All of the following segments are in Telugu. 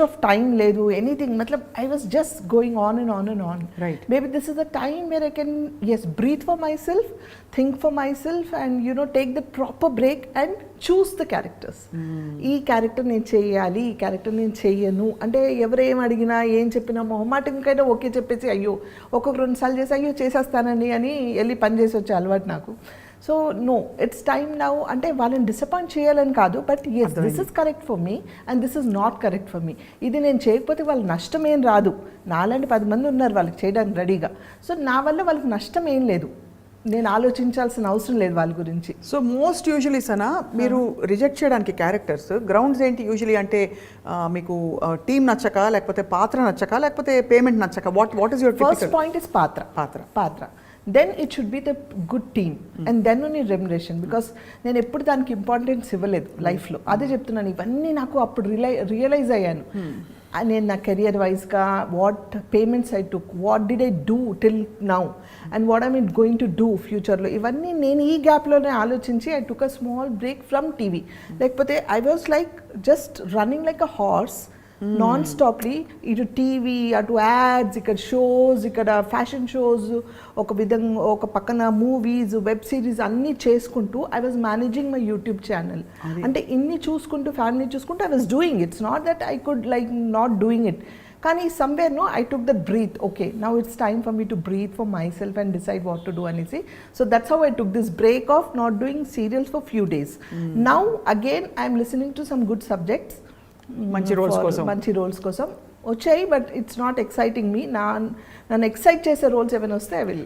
ఆఫ్ టైం లేదు ఎనీథింగ్ మతలబ్ I was just going on and on and on. Maybe this is the time where I can breathe for myself, think for myself and take the proper break and choose the characters. ఈ క్యారెక్టర్ నేను చేయాలి, ఈ క్యారెక్టర్ నేను చెయ్యను అంటే ఎవరేం అడిగినా ఏం చెప్పినా మొహమాటంకైనా ఓకే చెప్పేసి అయ్యో ఒక్కొక్క 2 సార్లు చేసి అయ్యో చేసేస్తానండి అని వెళ్ళి పని చేసి వచ్చే అలవాటు నాకు. So no, it's time now అంటే వాళ్ళని డిసప్పాయింట్ చేయాలని కాదు, but yes this is correct for me and this is not correct for me. ఇది నేను చేయకపోతే వాళ్ళ నష్టం ఏం రాదు, నాలాంటి 10 మంది ఉన్నారు వాళ్ళకి చేయడానికి రెడీగా. సో నా వల్ల వాళ్ళకి నష్టం ఏం లేదు, నేను ఆలోచించాల్సిన అవసరం లేదు వాళ్ళ గురించి. సో మోస్ట్ యూజువలీ సనా మీరు రిజెక్ట్ చేయడానికి క్యారెక్టర్స్ గ్రౌండ్స్ ఏంటి యూజువలీ? అంటే మీకు టీమ్ నచ్చక, లేకపోతే పాత్ర నచ్చక, లేకపోతే పేమెంట్ నచ్చక? What is your first point is పాత్ర. Then it should be the good team and then only remuneration, because నేను ఎప్పుడు దానికి ఇంపార్టెన్స్ ఇవ్వలేదు లైఫ్లో. అదే చెప్తున్నాను, ఇవన్నీ నాకు అప్పుడు రియలైజ్ అయ్యాను. నేను నా కెరియర్ వైజ్గా what payments I took, what did I do till now and what I mean going to do ఫ్యూచర్లో, ఇవన్నీ నేను ఈ గ్యాప్లోనే ఆలోచించి I took a small break from TV. లేకపోతే I was like just running like a horse non stoply, ఇటు టీవీ, అటు యాడ్స్, ఇక్కడ షోస్, ఇక్కడ ఫ్యాషన్ షోస్, ఒక విధంగా ఒక పక్కన మూవీస్, వెబ్ సిరీస్ అన్నీ చేసుకుంటూ I was managing my YouTube channel. అంటే ఇన్ని చూసుకుంటూ ఫ్యామిలీ చూసుకుంటూ I was doing. It's not that I could like not doing it, కానీ somewhere no I took that breath. Okay, now it's time for me to breathe for myself and decide what to do అనేసి. So that's how I took this break of not doing serials for few days. Now again I'm listening to some good subjects, మంచి రోల్స్ కోసం వచ్చాయి, బట్ ఇట్స్ నాట్ ఎక్సైటింగ్ మీ. నన్ను ఎక్సైట్ చేసే రోల్స్ ఏమైనా వస్తే ఐ విల్.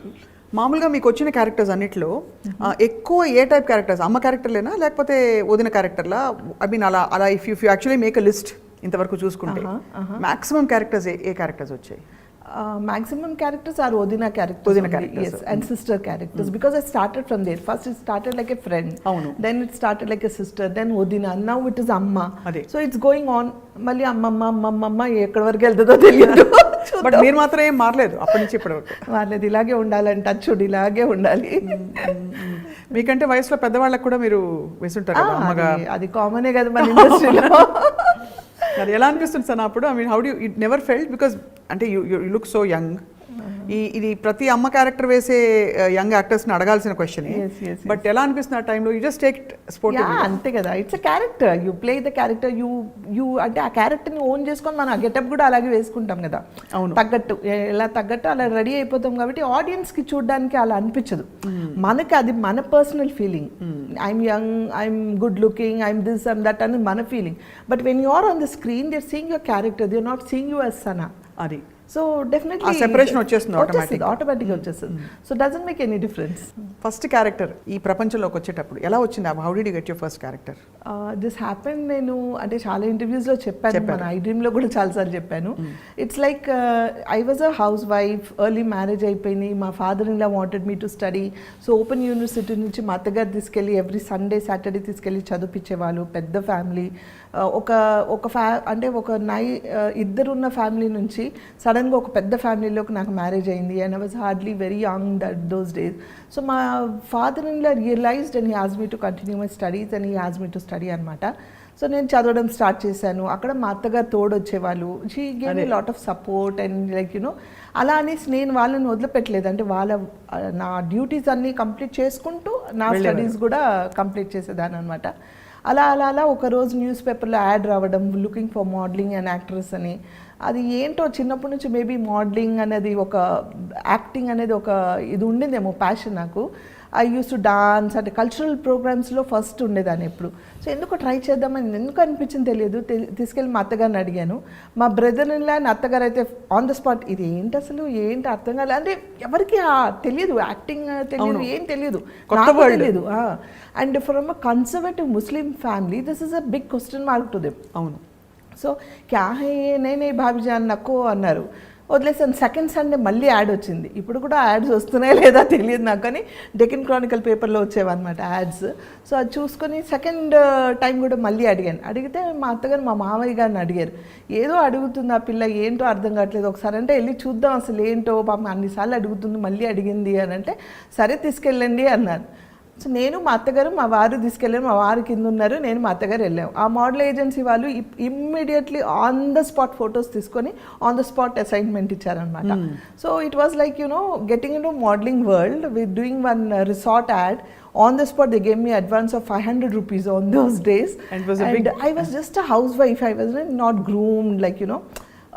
మామూలుగా మీకు వచ్చిన క్యారెక్టర్స్ అన్నిట్లో ఎక్కువ ఏ టైప్ క్యారెక్టర్స్? అమ్మ క్యారెక్టర్లేనా, లేకపోతే వదిన క్యారెక్టర్లా? ఐ మీన్ అలా if you actually make a list ఇంతవరకు చూసుకుంటే మాక్సిమం క్యారెక్టర్స్ ఏ క్యారెక్టర్స్ వచ్చాయి? Maximum characters are Odina characters. Yes, and sister characters. Because I started from there. First it started like a friend. Then it started like a sister. Then Odina. Now it is Amma. So it's going on. Malli Amma ekkada varaku veltado teliyadu. But meer మాత్రం ఏం మారలేదు అప్పటి నుంచి ఇప్పటి వరకు. మారలేదు, ఇలాగే ఉండాలని టచ్ ఇలాగే ఉండాలి. మీకంటే వయసులో పెద్దవాళ్ళకి కూడా మీరు వేసుంటారు కదా అమ్మగా. అది కామనే కదా మన ఇండస్ట్రీలో. అది ఎలా అనిపిస్తుంది సార్ అప్పుడు? I mean how do you never felt, because అంటే యు లుక్ సో యంగ్. ఇది ప్రతి అమ్మ క్యారెక్టర్ వేసే యంగ్ యాక్టర్స్ని అడగాల్సిన క్వశ్చన్. బట్ ఎలా అనిపిస్తుంది ఆ టైంలో? You just take sport. అంతే కదా, it's a character, you play the character, you అంటే ఆ క్యారెక్టర్ని ఓన్ చేసుకొని మనం ఆ గెటప్ కూడా అలాగే వేసుకుంటాం కదా. అవును, తగ్గట్టు ఎలా తగ్గట్టు అలా రెడీ అయిపోతాం కాబట్టి ఆడియన్స్కి చూడడానికి అలా అనిపించదు. మనకి అది మన personal feeling. I'm young, I'm good looking, I'm this, I'm that అని మన feeling. But when you are on the screen they are seeing your character, they are not seeing you as Sana. అది సో డెఫినెట్లీ సెపరేషన్ వచ్చేస్తుంది, ఆటోమేటిక్గా వచ్చేస్తుంది. So doesn't make any difference. First character ఈ ప్రపంచంలోకి వచ్చేటప్పుడు ఎలా వచ్చింది? How did you get your first character? This happen, నేను అంటే చాలా ఇంటర్వ్యూస్లో చెప్పాను, మన ఐ డ్రీమ్లో కూడా చాలాసార్లు చెప్పాను. It's like I was a house wife, early marriage అయిపోయింది. మా father in law wanted me to study. So open university నుంచి మా అత్తగారు తీసుకెళ్ళి ఎవ్రీ సండే సాటర్డే తీసుకెళ్ళి చదివించేవాళ్ళు. పెద్ద ఫ్యామిలీ, అంటే ఒక ఇద్దరున్న ఫ్యామిలీ నుంచి సడన్గా ఒక పెద్ద ఫ్యామిలీలోకి నాకు మ్యారేజ్ అయింది. And I was hardly very young those days. So మా father in law realized and he asked me to continue my studies and he asked me to study అనమాట. సో నేను చదవడం స్టార్ట్ చేశాను. అక్కడ మా అత్తగారు తోడొచ్చేవాళ్ళు. She gave me lot of support and like you know అలా అనేసి నేను వాళ్ళని వదిలిపెట్టలేదు. అంటే నా డ్యూటీస్ అన్నీ కంప్లీట్ చేసుకుంటూ నా స్టడీస్ కూడా కంప్లీట్ చేసేదాన్ని అనమాట. అలా ఒకరోజు న్యూస్ పేపర్లో యాడ్ రావడం, looking for modelling and actress అని. అది ఏంటో చిన్నప్పటి నుంచి మేబీ మోడలింగ్ అనేది ఒక యాక్టింగ్ అనేది ఒక ఇది ఉండిందేమో ప్యాషన్ నాకు. ఐ యూస్ టు డాన్స్, అంటే కల్చరల్ ప్రోగ్రామ్స్లో ఫస్ట్ ఉండేదాన్ని ఎప్పుడు. సో ఎందుకో ట్రై చేద్దామని ఎందుకు అనిపించింది తెలియదు. తీసుకెళ్ళి మా అత్తగారిని అడిగాను. మా బ్రదర్ ఇన్ లా అత్తగారు అయితే ఆన్ ద స్పాట్, ఇది ఏంటి అసలు ఏంటి అర్థం కాలేదు. అంటే ఎవరికి తెలియదు, యాక్టింగ్ తెలియదు, ఏం తెలియదు, తెలియదు. And from a conservative Muslim family this is a big question mark to them. అవును. సో క్యా హే నేనే భాబీజాన్ నక్కో అన్నారు, వదిలేసాను. సెకండ్ సండే మళ్ళీ యాడ్ వచ్చింది. ఇప్పుడు కూడా యాడ్స్ వస్తున్నాయా లేదా తెలియదు నాకు, కానీ డెక్కన్ క్రానికల్ పేపర్లో వచ్చేవన్నమాట యాడ్స్. సో అది చూసుకొని సెకండ్ టైం కూడా మళ్ళీ అడిగితే మా అత్తగారు మా మామయ్య గారిని అడిగారు. ఏదో అడుగుతుంది ఆ పిల్ల, ఏంటో అర్థం కావట్లేదు, ఒకసారి అంటే వెళ్ళి చూద్దాం అసలు ఏంటో, పాపం అన్నిసార్లు అడుగుతుంది మళ్ళీ అడిగింది అని అంటే, సరే తీసుకెళ్ళండి అన్నారు. సో నేను మా అత్తగారు మా వారు తీసుకెళ్ళారు, మా వారు కింద ఉన్నారు, నేను మా అత్తగారు వెళ్ళాము. ఆ మోడల్ ఏజెన్సీ వాళ్ళు immediately on the spot photos తీసుకొని ఆన్ ద స్పాట్ అసైన్మెంట్ ఇచ్చారనమాట. So it was like getting in to modelling world with doing one resort add. On the spot, they gave me advance of 500 rupees on those days. And I was just a housewife. I was not groomed, like,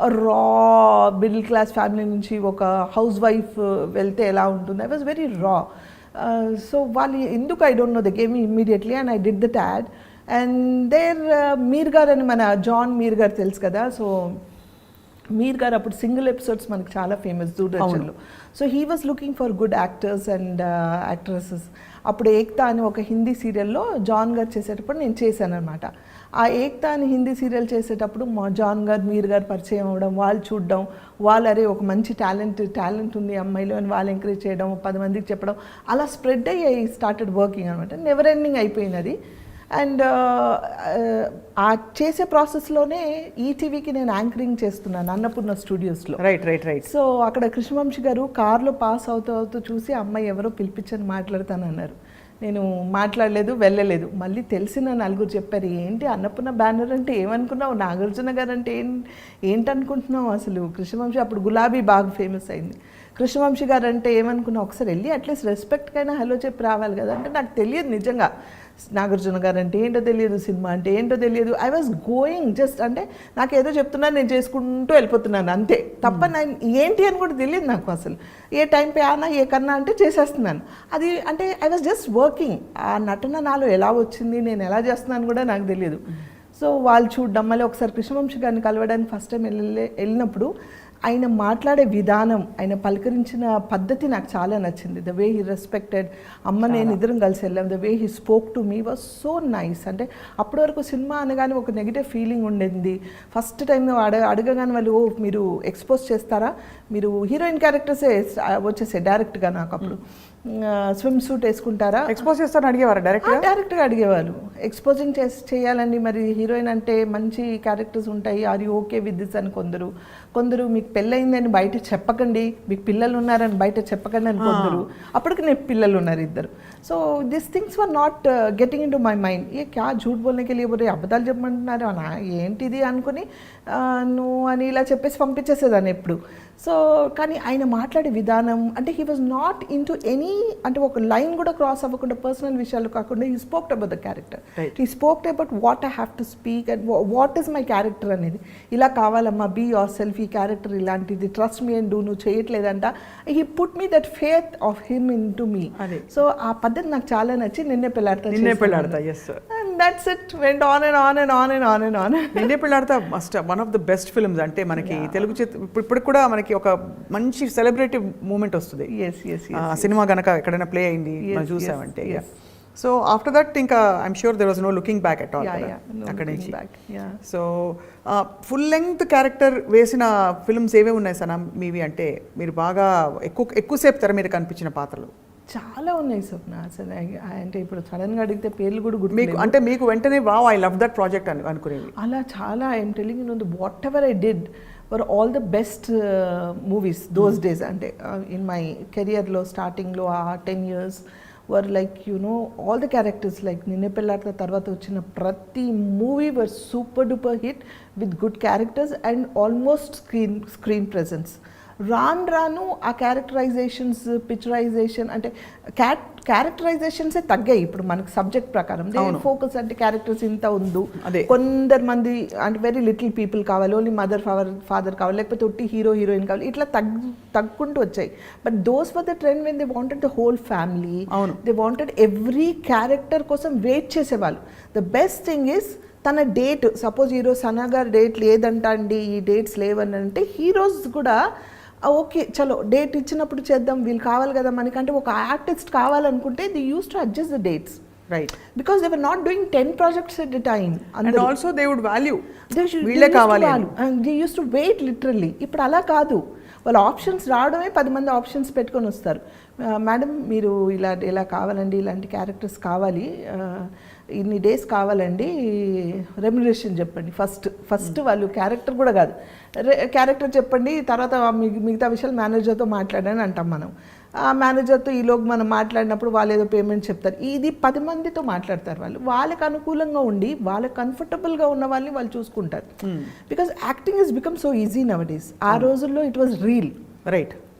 a raw middle class family నుంచి ఒక హౌస్ వైఫ్ వెళ్తే ఎలా ఉంటుంది. I was very raw. So వాళ్ళు ఎందుకు I don't know, they gave me immediately and I did that ad. And there మీర్ గారు అని మన జాన్ మీర్ గారు తెలుసు కదా. సో మీర్ గారు అప్పుడు సింగిల్ ఎపిసోడ్స్ మనకు చాలా ఫేమస్ దూరదర్శన్లో. So he was looking for good actors and actresses. అప్పుడు ఏక్తా అని ఒక హిందీ సీరియల్లో జాన్ గారు చేసేటప్పుడు నేను చేశాను అనమాట. ఆ ఏక్తా అని హిందీ సీరియల్ చేసేటప్పుడు మా జాన్ గారు మీర్ గారు పరిచయం అవ్వడం, వాళ్ళు చూడడం, వాళ్ళు అరే ఒక మంచి టాలెంట్ ఉంది అమ్మాయిలో అని వాళ్ళు ఎంకరేజ్ చేయడం, 10 మందికి చెప్పడం, అలా స్ప్రెడ్ అయ్యి ఐ స్టార్టెడ్ వర్కింగ్ అనమాట. నెవర్ ఎండింగ్ అయిపోయినది. అండ్ ఆ చేసే ప్రాసెస్లోనే ఈటీవీకి నేను యాంకరింగ్ చేస్తున్నాను అన్నపూర్ణ స్టూడియోస్లో. రైట్. సో అక్కడ కృష్ణవంశీ గారు కార్లో పాస్ అవుతూ చూసి అమ్మాయి ఎవరో పిలిపించని మాట్లాడతానన్నారు. నేను మాట్లాడలేదు, వెళ్ళలేదు. మళ్ళీ తెలిసిన 4 చెప్పారు, ఏంటి అన్నపూర్ణ బ్యానర్ అంటే ఏమనుకున్నావు, నాగార్జున గారు అంటే ఏంటనుకుంటున్నావు అసలు. కృష్ణవంశీ అప్పుడు గులాబీ బాగా ఫేమస్ అయింది. కృష్ణవంశీ గారు అంటే ఏమనుకున్నావు, ఒకసారి వెళ్ళి అట్లీస్ట్ రెస్పెక్ట్కైనా హలో చెప్పి రావాలి కదా. అంటే నాకు తెలియదు నిజంగా నాగార్జున గారు అంటే ఏంటో తెలియదు, సినిమా అంటే ఏంటో తెలియదు. ఐ వాజ్ గోయింగ్ జస్ట్, అంటే నాకు ఏదో చెప్తున్నాను, నేను చేసుకుంటూ వెళ్ళిపోతున్నాను అంతే తప్ప ఏంటి అని కూడా తెలియదు నాకు అసలు. ఏ టైం పే ఆనా ఏ కన్నా అంటే చేసేస్తున్నాను. అది అంటే ఐ వాజ్ జస్ట్ వర్కింగ్. ఆ నటన నాలో ఎలా వచ్చింది, నేను ఎలా చేస్తున్నాను కూడా నాకు తెలియదు. సో వాళ్ళు చూడడం, మళ్ళీ ఒకసారి కృష్ణవంశీ గారిని కలవడానికి ఫస్ట్ టైం వెళ్ళినప్పుడు ఆయన మాట్లాడే విధానం, ఆయన పలకరించిన పద్ధతి నాకు చాలా నచ్చింది. The way he respected. అమ్మ నేను ఇద్దరం కలిసి వెళ్ళాం. The way he spoke to me was so nice. అంటే అప్పటి వరకు సినిమా అనగానే ఒక నెగిటివ్ ఫీలింగ్ ఉండేది. ఫస్ట్ టైం అడగగానే వాళ్ళు మీరు ఎక్స్పోజ్ చేస్తారా, మీరు హీరోయిన్ క్యారెక్టర్సే వచ్చేసాయి డైరెక్ట్గా. నాకు అప్పుడు స్విమ్ సూట్ వేసుకుంటారా, ఎక్స్పోజ్ చేస్తారని అడిగేవారు డైరెక్ట్గా అడిగేవారు. ఎక్స్పోజింగ్ చేయాలండి, మరి హీరోయిన్ అంటే మంచి క్యారెక్టర్స్ ఉంటాయి, are you okay with this అని కొందరు మీకు పెళ్ళయిందని బయట చెప్పకండి, మీకు పిల్లలు ఉన్నారని బయట చెప్పకండి అని కొందరు. అప్పటికి నేను పిల్లలు ఉన్నారు 2. So this things were not getting into my mind. ఏ క్యా झूठ बोलने के लिए बोले, అబద్ధాలు చెప్పమంటున్నారు అనా ఏంటిది అనుకుని నువ్వు అని ఇలా చెప్పేసి పంపించేసేదాన్ని ఎప్పుడు. సో కానీ ఆయన మాట్లాడే విధానం అంటే he was not into any, అంటే ఒక లైన్ కూడా క్రాస్ అవ్వకుండా పర్సనల్ విషయాలు కాకుండా he spoked about the character. He spoked about what I have to speak and what is my character అనేది. ఇలా కావాలమ్మా, బీ యువర్ సెల్ఫ్, ఈ క్యారెక్టర్ ఇలాంటిది, ట్రస్ట్ మీ అండ్ డూ, నువ్వు చేయట్లేదంట. He put me that faith of him into me. So ఆ పద్ధతి నాకు చాలా నచ్చి నిన్నే Pelladata. And that's it, went on and on and on and on and on. Ninne Pelladata must one of the best films. అంటే మనకి తెలుగు ఇప్పుడు కూడా మనకి ఒక మంచి సెలబ్రేటివ్ మూమెంట్ వస్తుంది. సినిమా గనక ఎక్కడైనా ప్లే అయింది మనం చూసామంటే. సో ఆఫ్టర్ దట్ ఇంకా I'm sure there was no looking back at all అక్కడ నుంచి. సో ఫుల్ లెంగ్త్ క్యారెక్టర్ వేసిన ఫిల్మ్స్ ఏవే ఉన్నాయి సనా మీవి? అంటే మీరు బాగా ఎక్కువసేపు తెర మీద కనిపించిన పాత్రలు చాలా ఉన్నాయి స్వప్న. అసలు అంటే ఇప్పుడు సడన్గా అడిగితే పేర్లు కూడా గుర్తు మీకు, అంటే మీకు వెంటనే wow I love that project అని అనుకునేవి అలా చాలా. I'm telling you, what ever I did were all the best movies those days. And in my career lo starting lo 10 years were like all the characters like Ninne Pelladta tarvata vachina prati movie were super duper hit with good characters and almost screen presence. రాను ఆ క్యారెక్టరైజేషన్స్, పిక్చరైజేషన్ అంటే క్యారెక్టరైజేషన్సే తగ్గాయి ఇప్పుడు మనకు సబ్జెక్ట్ ప్రకారం. ఫోకస్ అంటే క్యారెక్టర్స్ ఇంత ఉండు, కొందరు మంది అంటే వెరీ లిటిల్ పీపుల్ కావాలి, ఓన్లీ మదర్ ఫాదర్ కావాలి, లేకపోతే ఒట్టి హీరోయిన్ కావాలి, ఇట్లా తగ్గుకుంటూ వచ్చాయి. But those for the trend when they wanted the whole family, they wanted every character కోసం వెయిట్ చేసేవాళ్ళు. ద బెస్ట్ థింగ్ ఈస్ తన డేట్, సపోజ్ హీరో సనా గారు డేట్ లేదంట అండి, ఈ డేట్స్ లేవని అంటే హీరోస్ కూడా ఓకే చలో డేట్ ఇచ్చినప్పుడు చేద్దాం, వీళ్ళు కావాలి కదా మనకంటే ఒక ఆర్టిస్ట్ కావాలనుకుంటే they use to adjust the dates, right? Because they were not doing 10 projects at a time. And also they would value. వీళ్ళే కావాలి and they used to wait literally. ఇప్పుడు అలా కాదు, వాళ్ళ ఆప్షన్స్ రావడమే 10 మంది ఆప్షన్స్ పెట్టుకొని వస్తారు. మేడం మీరు ఇలా కావాలండి, ఇలాంటి క్యారెక్టర్స్ కావాలి, ఇన్ని డేస్ కావాలండి, రెమ్యునరేషన్ చెప్పండి. ఫస్ట్ వాళ్ళు క్యారెక్టర్ కూడా కాదు, క్యారెక్టర్ చెప్పండి, తర్వాత మిగతా విషయాలు మేనేజర్తో మాట్లాడని అంటాం మనం. ఆ మేనేజర్తో ఈలోపు మనం మాట్లాడినప్పుడు వాళ్ళు ఏదో పేమెంట్ చెప్తారు. ఇది 10 మందితో మాట్లాడతారు వాళ్ళు. వాళ్ళకి అనుకూలంగా ఉండి వాళ్ళకి కంఫర్టబుల్గా ఉన్న వాళ్ళని వాళ్ళు చూసుకుంటారు. Because acting is become so easy now days. ఆ రోజుల్లో it was reel. Right.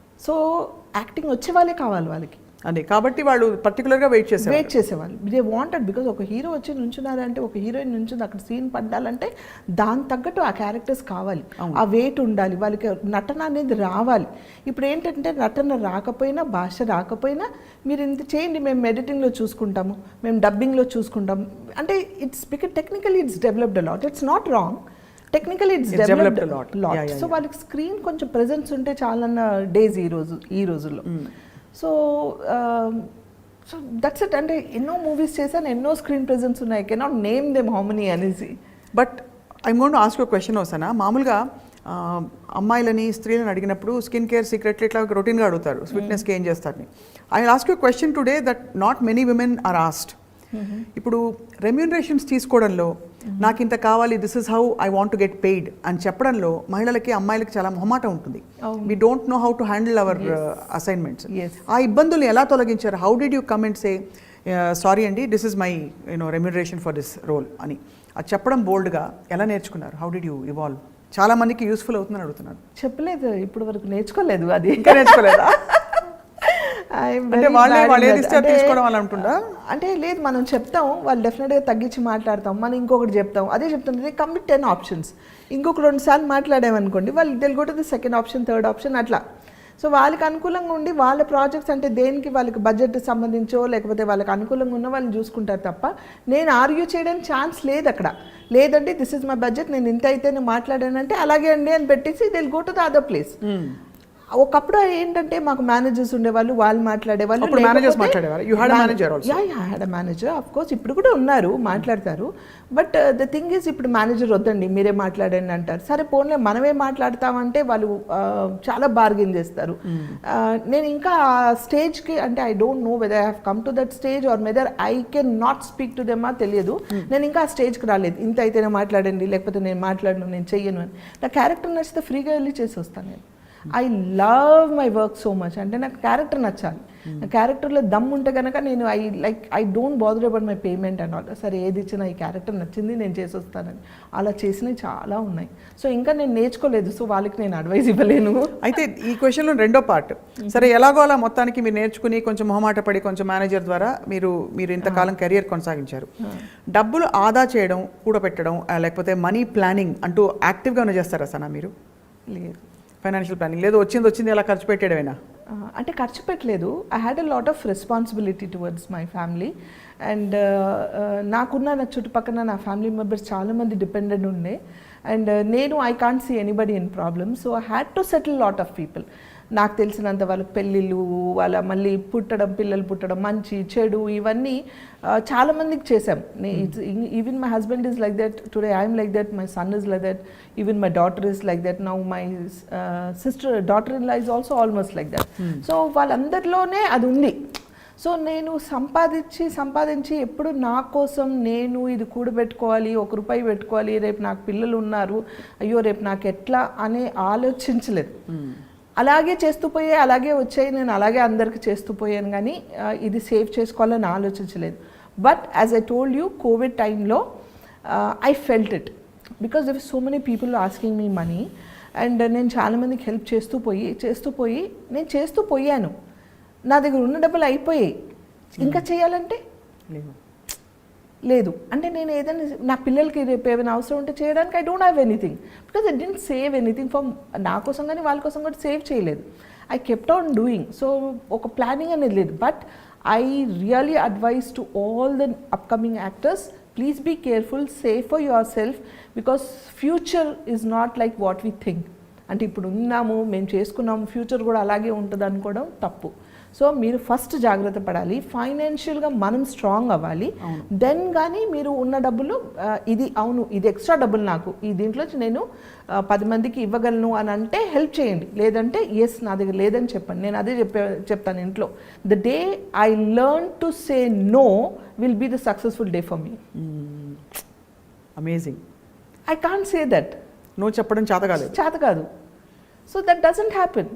So acting వచ్చే వాళ్ళే కావాలి వాళ్ళకి. అదే కాబట్టి వాళ్ళు పర్టికులర్గా వెయిట్ చేసేవాళ్ళు. దే వాంటెడ్ బికాజ్ ఒక హీరో వచ్చి నుంచున్నారంటే, ఒక హీరోయిన్ నుంచుంది అక్కడ సీన్ పడ్డాలంటే దాని తగ్గట్టు ఆ క్యారెక్టర్స్ కావాలి, ఆ వెయిట్ ఉండాలి, వాళ్ళకి నటన అనేది రావాలి. ఇప్పుడు ఏంటంటే నటన రాకపోయినా, భాష రాకపోయినా మీరు ఇంత చేయండి, మేము ఎడిటింగ్లో చూసుకుంటాము, మేము డబ్బింగ్లో చూసుకుంటాం అంటే it's because technically it's developed a lot. It's not wrong, technically it's developed lot. So వాళ్ళకి స్క్రీన్ కొంచెం ప్రెజెన్స్ ఉంటే చాలన్న డేస్ ఈ రోజుల్లో. So so that's it. అంటే ఎన్నో మూవీస్ చేశాను, ఎన్నో స్క్రీన్ ప్రెజెన్స్ ఉన్నాయి. I cannot name them how many అనేసి. But I'm going to ask you question వస్తానా. మామూలుగా అమ్మాయిలని స్త్రీలను అడిగినప్పుడు స్కిన్ కేర్ సీక్రెట్లు ఇట్లా రొటీన్గా అడుగుతారు, ఫిట్నెస్కి ఏం చేస్తారని. I will ask you question today that not many women are asked. ఇప్పుడు రెమ్యూనరేషన్స్ తీసుకోవడంలో నాకు ఇంత కావాలి, this is how I want to get paid అని చెప్పడంలో మహిళలకి, అమ్మాయిలకి చాలా మొహమాట ఉంటుంది. We don't know how to handle our assignments. ఆ ఇబ్బందులు ఎలా తొలగించారు? How did you come and say sorry అండి, this is my remuneration for this role అని అది చెప్పడం బోల్డ్గా ఎలా నేర్చుకున్నారు? How did you evolve? చాలా మందికి యూస్ఫుల్ అవుతుందని అడుగుతున్నాను. చెప్పలేదు, ఇప్పుడు వరకు నేర్చుకోలేదు. అది ఇంకా నేర్చుకోలేదా? అంటే లేదు, మనం చెప్తాం, వాళ్ళు డెఫినెట్గా తగ్గించి మాట్లాడతాం, మనం ఇంకొకటి చెప్తాం, అదే చెప్తుంది కమిట్ 10 ఆప్షన్స్. ఇంకొక 2 సార్లు మాట్లాడామనుకోండి, వాళ్ళు they'll go to the second option, third option అట్లా. సో వాళ్ళకి అనుకూలంగా ఉండి వాళ్ళ ప్రాజెక్ట్స్ అంటే దేనికి వాళ్ళకి బడ్జెట్ సంబంధించో లేకపోతే వాళ్ళకి అనుకూలంగా ఉన్న వాళ్ళు చూసుకుంటారు తప్ప నేను ఆర్గ్యూ చేయడానికి ఛాన్స్ లేదు అక్కడ. లేదంటే దిస్ ఇస్ మై బడ్జెట్, నేను ఇంత అయితే నేను మాట్లాడానంటే అలాగే అండి అని పెట్టేసి they'll go to the other place. ఒకప్పుడు ఏంటంటే మాకు మేనేజర్స్ ఉండేవాళ్ళు, వాళ్ళు మాట్లాడేవాళ్ళు. మేనేజర్ ఆఫ్ కోర్స్ ఇప్పుడు కూడా ఉన్నారు, మాట్లాడతారు. బట్ ద థింగ్ ఈజ్ ఇప్పుడు మేనేజర్ వద్దండి మీరే మాట్లాడండి అంటారు. సరే పోన్లే మనమే మాట్లాడతామంటే వాళ్ళు చాలా బార్గెన్ చేస్తారు. నేను ఇంకా ఆ స్టేజ్కి అంటే I don't know whether I have come to that stage or whether I can not speak to them తెలియదు. నేను ఇంకా ఆ స్టేజ్కి రాలేదు, ఇంత అయితేనే మాట్లాడండి లేకపోతే నేను మాట్లాడను, నేను చెయ్యను అని. నా క్యారెక్టర్ నచ్చితే ఫ్రీగా వెళ్ళి చేసి వస్తాను నేను. I love my work so much. అంటే నాకు క్యారెక్టర్ నచ్చాలి, నా క్యారెక్టర్లో దమ్ ఉంటే కనుక నేను I don't bother about my payment and all. సరే ఏది ఇచ్చినా ఈ క్యారెక్టర్ నచ్చింది నేను చేసి వస్తానని అలా చేసినవి చాలా ఉన్నాయి. సో ఇంకా నేను నేర్చుకోలేదు, సో వాళ్ళకి నేను అడ్వైస్ ఇవ్వలేను. అయితే ఈ క్వశ్చన్లో రెండో పార్ట్, సరే ఎలాగో అలా మొత్తానికి మీరు నేర్చుకుని కొంచెం మొహమాట పడి కొంచెం మేనేజర్ ద్వారా మీరు ఇంతకాలం కెరియర్ కొనసాగించారు. డబ్బులు ఆదా చేయడం, కూడబెట్టడం, లేకపోతే మనీ ప్లానింగ్ అంటూ యాక్టివ్గా చేస్తారా సనా మీరు? లేదు, ఫైనాన్షియల్ ప్లానింగ్ లేదు, వచ్చింది ఎలా ఖర్చు పెట్టేయడమేనా? అంటే ఖర్చు పెట్టలేదు. I had a lot of responsibility towards my family and నాకున్న నా చుట్టుపక్కల నా ఫ్యామిలీ మెంబర్స్ చాలామంది డిపెండెంట్ ఉండే అండ్ నేను I can't see anybody in problem. So I had to settle lot of people. నాకు తెలిసినంత వాళ్ళ పెళ్ళిళ్ళు, వాళ్ళ మళ్ళీ పిల్లలు పుట్టడం, మంచి చెడు ఇవన్నీ చాలామందికి చేసాం. Even my husband is like that today, I'm like that, my son is like that, even my daughter is like that, now my daughter in law is also almost like that. So వాళ్ళందరిలోనే అది ఉంది. సో నేను సంపాదించి ఎప్పుడు నా కోసం నేను ఇది కూడబెట్టుకోవాలి, ₹1 పెట్టుకోవాలి, రేపు నాకు పిల్లలు ఉన్నారు, అయ్యో రేపు నాకు ఎట్లా అనే ఆలోచించలేదు. అలాగే చేస్తూ పోయే, అలాగే వచ్చాయి, నేను అలాగే అందరికి చేస్తూ పోయాను, కానీ ఇది సేవ్ చేసుకోవాలని ఆలోచించలేదు. But as I told you, COVID టైంలో I felt it because there so many people asking me money and నేను చాలామందికి హెల్ప్ చేస్తూ పోయాను. నా దగ్గర ఉన్న డబ్బులు అయిపోయాయి, ఇంకా చేయాలంటే లేదు. అంటే నేను ఏదైనా నా పిల్లలకి రేపు ఏమైనా అవసరం ఉంటే చేయడానికి I don't have anything because I didn't save anything for నా కోసం కానీ వాళ్ళ కోసం కూడా సేవ్ చేయలేదు. I kept on doing. So ఒక ప్లానింగ్ అనేది లేదు. But I really advise to all the upcoming actors, please be careful, save for yourself because future is not like what we think. అంటే ఇప్పుడు ఉన్నాము, మేము చేసుకున్నాము, ఫ్యూచర్ కూడా అలాగే ఉంటుంది అనుకోవడం తప్పు. సో మీరు ఫస్ట్ జాగ్రత్త పడాలి, ఫైనాన్షియల్గా మనం స్ట్రాంగ్ అవ్వాలి. దెన్ కానీ మీరు ఉన్న డబ్బులు ఇది అవును ఇది ఎక్స్ట్రా డబ్బులు నాకు ఈ దీంట్లో నేను 10 మందికి ఇవ్వగలను అని అంటే హెల్ప్ చేయండి. లేదంటే ఎస్ నా దగ్గర లేదని చెప్పండి. నేను అదే చెప్తాను ఇంట్లో. The day I learn to say no will be the successful day for me. Amazing. I can't say that. No చెప్పడం చేత కాదు. So that doesn't happen.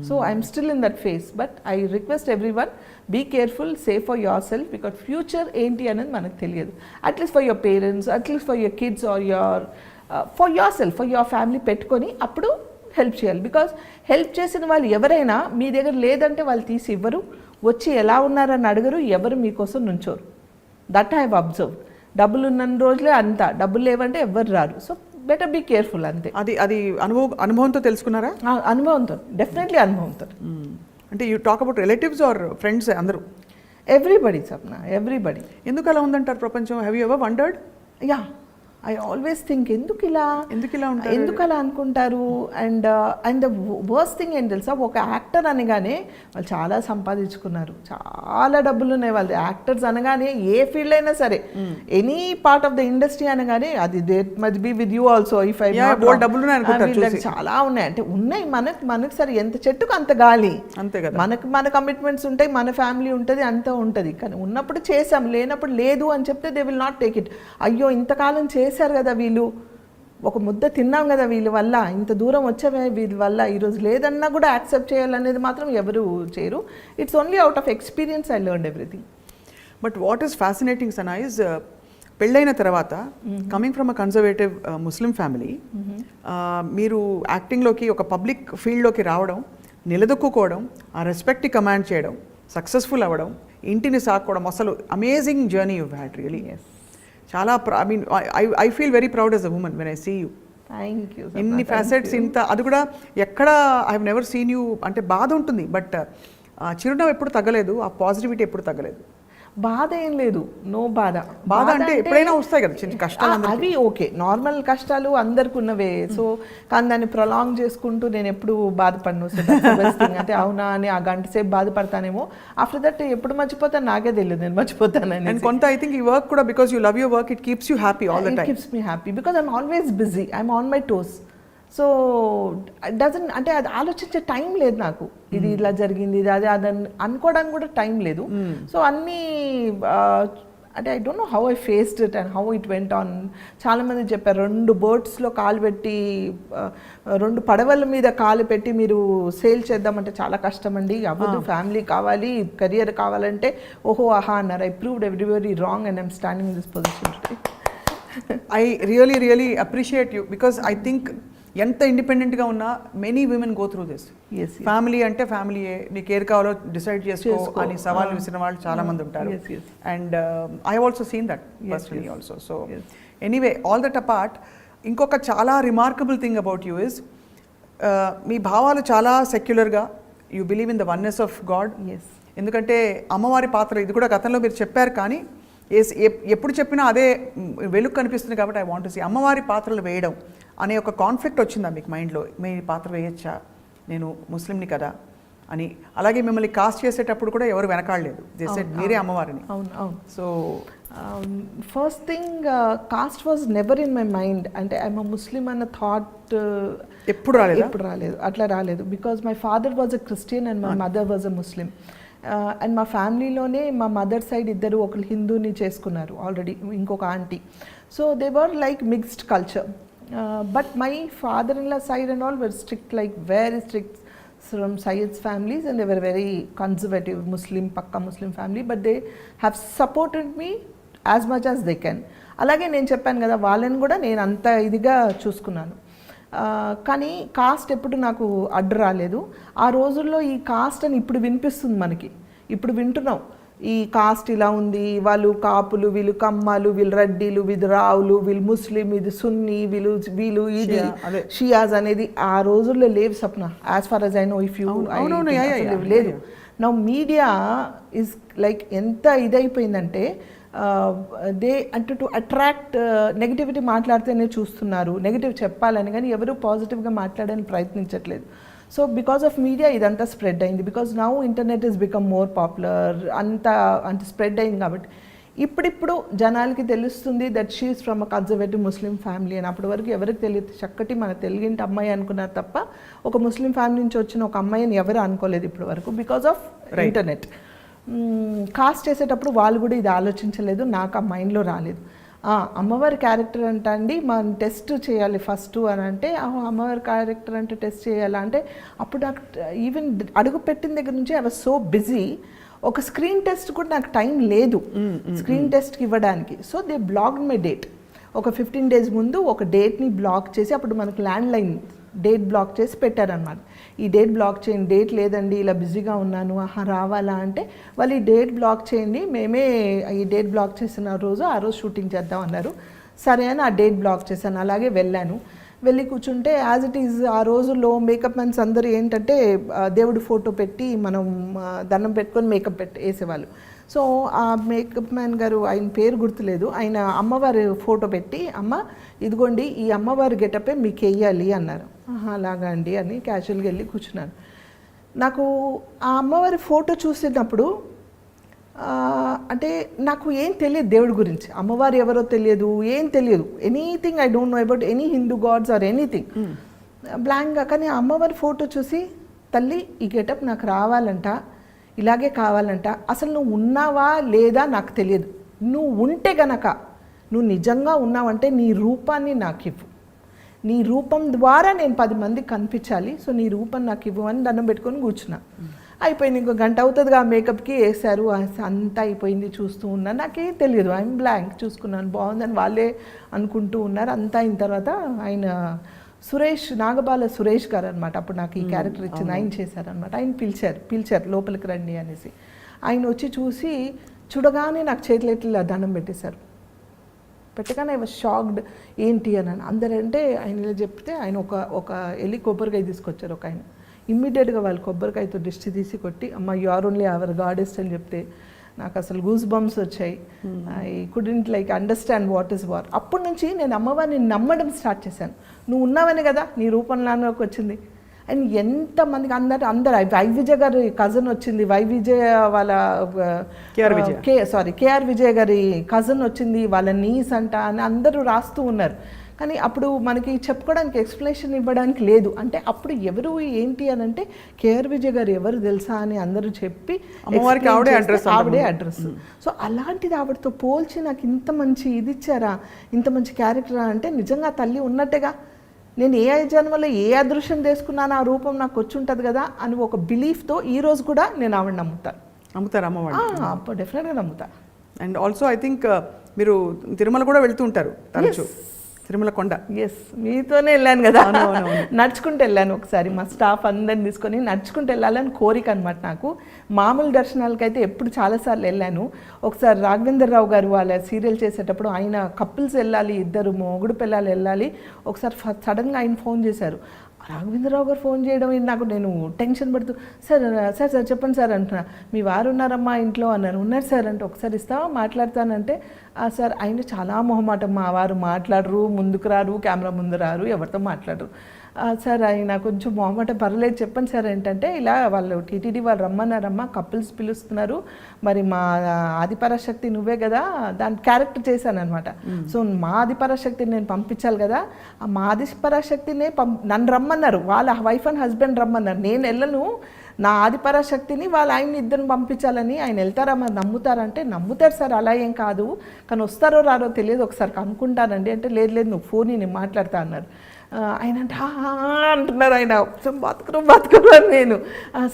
So I'm still in that phase. But I request everyone, be careful, safe for yourself, because future ఏంటి అనేది మనకు తెలియదు. At least for your parents, at least for your kids or your for yourself, for your family పెట్టుకొని అప్పుడు హెల్ప్ చేయాలి. బికాస్ హెల్ప్ చేసిన వాళ్ళు ఎవరైనా మీ దగ్గర లేదంటే వాళ్ళు తీసి ఇవ్వరు, వచ్చి ఎలా ఉన్నారని అడగరు, ఎవరు మీకోసం నుంచోరు. That I have observe. డబ్బులు ఉన్న రోజులే అంతా, డబ్బులు లేవంటే ఎవరు రారు. సో బెటర్ బీ కేర్ఫుల్ అంతే. అది అనుభవంతో తెలుసుకున్నారా? అనుభవంతో, డెఫినెట్లీ అనుభవంతో. అంటే you talk about relatives or friends? అందరూ, ఎవ్రీబడి సప్న, ఎవ్రీబడి. ఎందుకు అలా ఉందంటారు ప్రపంచం? Have you ever wondered? Yeah, I always think ఎందుకు ఇలా ఉంటారు, ఎందుకు అలా అనుకుంటారు. అండ్ ద వర్స్ట్ థింగ్ ఏం తెలుసా, ఒక యాక్టర్ అనగానే వాళ్ళు చాలా సంపాదించుకున్నారు, చాలా డబ్బులు ఉన్నాయి వాళ్ళు. యాక్టర్స్ అనగానే ఏ ఫీల్డ్ అయినా సరే, any part of the industry అనగానే అది they must be with you also. If I చాలా ఉన్నాయి అంటే ఉన్నాయి. మనకు సరే ఎంత చెట్టుకు అంత గాలి, అంతే కదా. మన కమిట్మెంట్స్ ఉంటాయి, మన ఫ్యామిలీ ఉంటుంది, అంతా ఉంటుంది. కానీ ఉన్నప్పుడు చేసాం, లేనప్పుడు లేదు అని చెప్తే they will not take it. అయ్యో ఇంతకాలం చేశారు కదా వీళ్ళు, ఒక ముద్ద తిన్నాం కదా వీళ్ళ వల్ల, ఇంత దూరం వచ్చామే వీళ్ళ వల్ల, ఈరోజు లేదన్నా కూడా యాక్సెప్ట్ చేయాలనేది మాత్రం ఎవరు చేయరు. It's only out of experience I learned everything. But what is fascinating Sana is, పెళ్ళైన తర్వాత coming from a conservative Muslim family, మీరు యాక్టింగ్లోకి ఒక పబ్లిక్ ఫీల్డ్లోకి రావడం, నిలదొక్కుకోవడం, ఆ రెస్పెక్ట్ని కమాండ్ చేయడం, సక్సెస్ఫుల్ అవ్వడం, ఇంటిని సాక్కోవడం, అసలు amazing journey you had really. చాలా I mean I feel very proud as a woman when I see you. Thank you. ఇన్ని ఫ్యాసెట్స్, ఇంత, అది కూడా ఎక్కడ I have never seen you. అంటే బాధ ఉంటుంది, బట్ చిరునవ్వు ఎప్పుడు తగ్గలేదు, ఆ పాజిటివిటీ ఎప్పుడు తగ్గలేదు. బాధ ఏం లేదు, నో బాధ. బాధ అంటే ఎప్పుడైనా వస్తాయి కదా చిన్న కష్టాలు, అవి ఓకే, నార్మల్ కష్టాలు అందరికి ఉన్నవే. సో కానీ దాన్ని ప్రొలాంగ్ చేసుకుంటూ నేను ఎప్పుడు బాధపడను. సో అంటే అవునా అని ఆ గంట సేపు బాధపడతానేమో, ఆఫ్టర్ దట్ ఎప్పుడు మర్చిపోతాను నాకే తెలియదు, నేను మర్చిపోతానని. అండ్ కొంత ఐ థింక్ ఈ వర్క్ కూడా, because you love your work, it keeps you happy all the time. It keeps me happy because I'm always busy, I'm on my toes. So doesn't అంటే అది ఆలోచించే టైం లేదు నాకు, ఇది ఇలా జరిగింది, ఇది అదే అదని అనుకోవడానికి కూడా టైం లేదు. సో అన్నీ అంటే I don't know how I faced it and how it went on. చాలామంది చెప్పారు 2 బోట్స్లో కాలు పెట్టి, 2 పడవల మీద కాలు పెట్టి మీరు సేల్ చేద్దామంటే చాలా కష్టం అండి, అవ్వదు, ఫ్యామిలీ కావాలి, కెరియర్ కావాలంటే. ఓహో ఆహా అన్నారు. I proved everybody wrong and I'm standing in this position. I really appreciate you, because I think ఎంత ఇండిపెండెంట్గా ఉన్నా many women go through this. Family అంటే ఫ్యామిలీయే, నీకు ఏది కావాలో డిసైడ్ చేసుకో అని సవాళ్ళు విసిరిన వాళ్ళు చాలా మంది ఉంటారు. And I have also seen that personally also. So anyway, all that apart, ఇంకొక చాలా remarkable thing about you is, మీ భావాలు చాలా సెక్యులర్గా, you believe in the oneness of God. ఎందుకంటే అమ్మవారి పాత్ర, ఇది కూడా గతంలో మీరు చెప్పారు, కానీ ఎప్పుడు చెప్పినా అదే వెలుగు కనిపిస్తుంది. కాబట్టి ఐ వాంట్ టు సీ అమ్మవారి పాత్రలు వేయడం అనే ఒక కాన్ఫ్లిక్ట్ వచ్చిందా మీకు మైండ్లో? మీ పాత్ర వేయచ్చా, నేను ముస్లింని కదా అని. అలాగే మిమ్మల్ని కాస్ట్ చేసేటప్పుడు కూడా ఎవరు వెనకాడలేదు, మీరే అమ్మవారిని. అవును అవును. So first thing, cost was never in my mind. అంటే ఐఎమ్ అ ముస్లిం అన్న థాట్ ఎప్పుడు రాలేదు, అట్లా రాలేదు. Because my father was a Christian and my mother was a Muslim. And మా ఫ్యామిలీలోనే మా మదర్ సైడ్ ఇద్దరు, ఒకరు హిందూని చేసుకున్నారు ఆల్రెడీ, ఇంకొక aunty. So they were like mixed culture. But my father-in-law side and all were strict, like very strict from Syed's families, and they were very conservative Muslim, pakka Muslim family, but they have supported me as much as they can. అలాగే నేను చెప్పాను కదా, వాళ్ళని కూడా నేను అంత ఇదిగా చూసుకున్నాను. కానీ కాస్ట్ ఎప్పుడు నాకు అడ్డు రాలేదు. ఆ రోజుల్లో ఈ కాస్ట్ అని ఇప్పుడు వినిపిస్తుంది మనకి, ఇప్పుడు వింటున్నాం ఈ కాస్ట్ ఇలా ఉంది, వాళ్ళు కాపులు, వీళ్ళు కమ్మాలు, వీళ్ళు రెడ్డిలు, వీళ్ళు రావులు, వీళ్ళు ముస్లిం, ఇది సున్నీ, వీళ్ళు ఇది షియాజ్ అనేది ఆ రోజుల్లో లేవు Sapna. As far as I know, if you లేదు. నౌ మీడియా ఇస్ లైక్ ఎంత ఇదైపోయిందంటే, దే అంటే టు అట్రాక్ట్ నెగిటివిటీ మాట్లాడితేనే చూస్తున్నారు, నెగిటివ్ చెప్పాలని, కానీ ఎవరు పాజిటివ్గా మాట్లాడని ప్రయత్నించట్లేదు. సో బికాస్ ఆఫ్ మీడియా ఇదంతా స్ప్రెడ్ అయింది. Because now internet is become more popular, అంత స్ప్రెడ్ అయింది. కాబట్టి ఇప్పుడిప్పుడు జనాలకి తెలుస్తుంది that she is from a conservative Muslim family అని. అప్పటి వరకు ఎవరికి తెలియదు. చక్కటి మన తెలుగింటి అమ్మాయి అనుకున్నారు తప్ప ఒక ముస్లిం ఫ్యామిలీ నుంచి వచ్చిన ఒక అమ్మాయిని ఎవరు అనుకోలేదు ఇప్పటి వరకు, బికాస్ ఆఫ్ ఇంటర్నెట్. కాస్ట్ చేసేటప్పుడు వాళ్ళు కూడా ఇది ఆలోచించలేదు, నాకు ఆ మైండ్లో రాలేదు. అమ్మవారి క్యారెక్టర్ అంట అండి మనం టెస్ట్ చేయాలి ఫస్ట్ అని అంటే అమ్మవారి క్యారెక్టర్ అంటే టెస్ట్ చేయాలా అంటే అప్పుడు నాకు ఈవెన్ అడుగు పెట్టిన దగ్గర నుంచి ఐ వాజ్ సో బిజీ, ఒక స్క్రీన్ టెస్ట్ కూడా నాకు టైం లేదు స్క్రీన్ టెస్ట్కి ఇవ్వడానికి. So they blocked my date. ఒక 15 days ముందు ఒక డేట్ని బ్లాక్ చేసి, అప్పుడు మనకు ల్యాండ్ లైన్ డేట్ బ్లాక్ చేసి పెట్టారనమాట. ఈ డేట్ బ్లాక్ చేయండి, డేట్ లేదండి ఇలా బిజీగా ఉన్నాను రావాలా అంటే వాళ్ళు ఈ డేట్ బ్లాక్ చేయండి, మేమే ఈ డేట్ బ్లాక్ చేసిన రోజు ఆ రోజు షూటింగ్ చేద్దాం అన్నారు. సరే అని ఆ డేట్ బ్లాక్ చేశాను. అలాగే వెళ్ళాను. వెళ్ళి కూర్చుంటే యాజ్ ఇట్ ఈజ్ ఆ రోజుల్లో మేకప్ మ్యాన్స్ అందరూ ఏంటంటే దేవుడి ఫోటో పెట్టి మనం దండం పెట్టుకొని మేకప్ వేసేవాళ్ళు. సో ఆ మేకప్ మ్యాన్ గారు, ఆయన పేరు గుర్తులేదు, ఆయన అమ్మవారి ఫోటో పెట్టి అమ్మ ఇదిగోండి ఈ అమ్మవారి గెటపే మీకు వేయాలి అన్నారు. అలాగా అండి అని క్యాజువల్గా వెళ్ళి కూర్చున్నాను. నాకు ఆ అమ్మవారి ఫోటో చూసినప్పుడు అంటే నాకు ఏం తెలియదు దేవుడి గురించి, అమ్మవారు ఎవరో తెలియదు, ఏం తెలియదు, anything I don't know about any Hindu gods or anything, బ్లాంక్గా. కానీ అమ్మవారి ఫోటో చూసి తల్లి ఈ గెటప్ నాకు రావాలంట, ఇలాగే కావాలంట, అసలు నువ్వు ఉన్నావా లేదా నాకు తెలియదు, నువ్వు ఉంటే గనక నువ్వు నిజంగా ఉన్నావంటే నీ రూపాన్ని నాకు ఇవ్వు, నీ రూపం ద్వారా నేను 10 మందికి కనిపించాలి, సో నీ రూపం నాకు ఇవ్వు అని దండం పెట్టుకొని కూర్చున్నా. అయిపోయింది, ఇంకో గంట అవుతుందిగా మేకప్కి వేశారు, అంతా అయిపోయింది. చూస్తూ ఉన్నాను, నాకేం తెలియదు, ఐఎమ్ బ్లాంక్. చూసుకున్నాను బాగుందని వాళ్ళే అనుకుంటూ ఉన్నారు. అంతా అయిన తర్వాత ఆయన సురేష్, నాగబాల సురేష్ గారు అనమాట, అప్పుడు నాకు ఈ క్యారెక్టర్ ఇచ్చింది, ఆయన చేశారనమాట. ఆయన పిలిచారు లోపలికి రండి అనేసి. ఆయన వచ్చి చూసి చూడగానే నాకు చేతులెట్లా దండం పెట్టేశారు. పెట్టగానే ఐ వాజ్ షాక్డ్, ఏంటి అని అందరంటే ఆయన ఇలా చెప్తే ఆయన ఒక వెళ్ళి కొబ్బరికాయ తీసుకొచ్చారు ఒక ఆయన. ఇమ్మీడియట్గా వాళ్ళు కొబ్బరికాయతో దిష్టి తీసి కొట్టి అమ్మ యు ఆర్ ఓన్లీ అవర్ గాడెస్ట్ అని చెప్తే నాకు అసలు గూస్ బంప్స్ వచ్చాయి. I couldn't understand what is war. అప్పటి నుంచి నేను అమ్మవారిని నమ్మడం స్టార్ట్ చేశాను. నువ్వు ఉన్నావని కదా నీ రూపంలోకి వచ్చింది. అండ్ ఎంతమందికి అందరు వైవిజయ్ గారి కజిన్ వచ్చింది, వైవిజయ్ వాళ్ళ కేఆర్ విజయ్ గారి కజిన్ వచ్చింది, వాళ్ళ నీస్ అంట అని అందరూ రాస్తూ ఉన్నారు. కానీ అప్పుడు మనకి చెప్పుకోవడానికి ఎక్స్ప్లెనేషన్ ఇవ్వడానికి లేదు. అంటే అప్పుడు ఎవరు ఏంటి అని అంటే కేఆర్ విజయ్ గారు ఎవరు తెలుసా అని అందరూ చెప్పి ఆవిడే అడ్రస్. సో అలాంటిది ఆవిడతో పోల్చి నాకు ఇంత మంచి ఇది ఇచ్చారా, ఇంత మంచి క్యారెక్టరా అంటే నిజంగా తల్లి ఉన్నట్టుగా నేను ఏ జన్మలో ఏ అదృశ్యం చేసుకున్నాను ఆ రూపం నాకు వచ్చి ఉంటుంది కదా అని ఒక బిలీఫ్తో ఈ రోజు కూడా నేను ఆవిడ నమ్ముతారు అమ్మవారు. డెఫినెట్గా నమ్ముతా. అండ్ ఆల్సో ఐ థింక్ మీరు తిరుమల కూడా వెళ్తూ ఉంటారు తరచు, తిరుమల కొండ. ఎస్, మీతోనే వెళ్ళాను కదా, నడుచుకుంటూ వెళ్ళాను. ఒకసారి మా స్టాఫ్ అందరిని తీసుకొని నడుచుకుంటూ వెళ్ళాలని కోరిక అనమాట నాకు. మామూలు దర్శనాలకైతే ఎప్పుడు చాలాసార్లు వెళ్ళాను. ఒకసారి రాఘవేంద్ర రావు గారు వాళ్ళ సీరియల్ చేసేటప్పుడు ఆయన కపుల్స్ వెళ్ళాలి, ఇద్దరు మొగుడు పిల్లలు వెళ్ళాలి. ఒకసారి సడన్గా ఆయన ఫోన్ చేశారు. రాఘవేంద్రరావు గారు ఫోన్ చేయడం నాకు నేను టెన్షన్ పడుతూ సార్ చెప్పండి సార్ అంటున్నా. మీ వారు ఉన్నారమ్మా ఇంట్లో అన్నారు. ఉన్నారు సార్ అంటే ఒకసారి ఇస్తావా మాట్లాడతానంటే సార్ ఆయన చాలా మొహమాటం, మా వారు మాట్లాడరు, ముందుకు రారు, కెమెరా ముందు రారు, ఎవరితో మాట్లాడరు సార్, ఆయన కొంచెం మొహమాటం, పర్లేదు చెప్పండి సార్ ఏంటంటే ఇలా వాళ్ళు టీటీడీ వాళ్ళు రమ్మన్నారమ్మా, కపుల్స్ పిలుస్తున్నారు, మరి మా ఆదిపరాశక్తి నువ్వే కదా దాని క్యారెక్టర్ చేశాను అనమాట. సో మా ఆదిపరాశక్తిని నేను పంపించాలి కదా, మా ఆదిపరాశక్తినే నన్ను రమ్మన్నారు, వాళ్ళ వైఫ్ అండ్ హస్బెండ్ రమ్మన్నారు, నేను వెళ్ళను, నా ఆదిపరాశక్తిని వాళ్ళ ఆయన్ని ఇద్దరిని పంపించాలని. ఆయన వెళ్తారా మరి నమ్ముతారంటే నమ్ముతారు సార్, అలా ఏం కాదు, కానీ వస్తారో రారో తెలియదు, ఒకసారి కనుక్కుంటానండి అంటే లేదు నువ్వు ఫోన్ నేను మాట్లాడతా అన్నారు. ఆయన అంటే అంటున్నారు, ఆయన బతుకురు అని నేను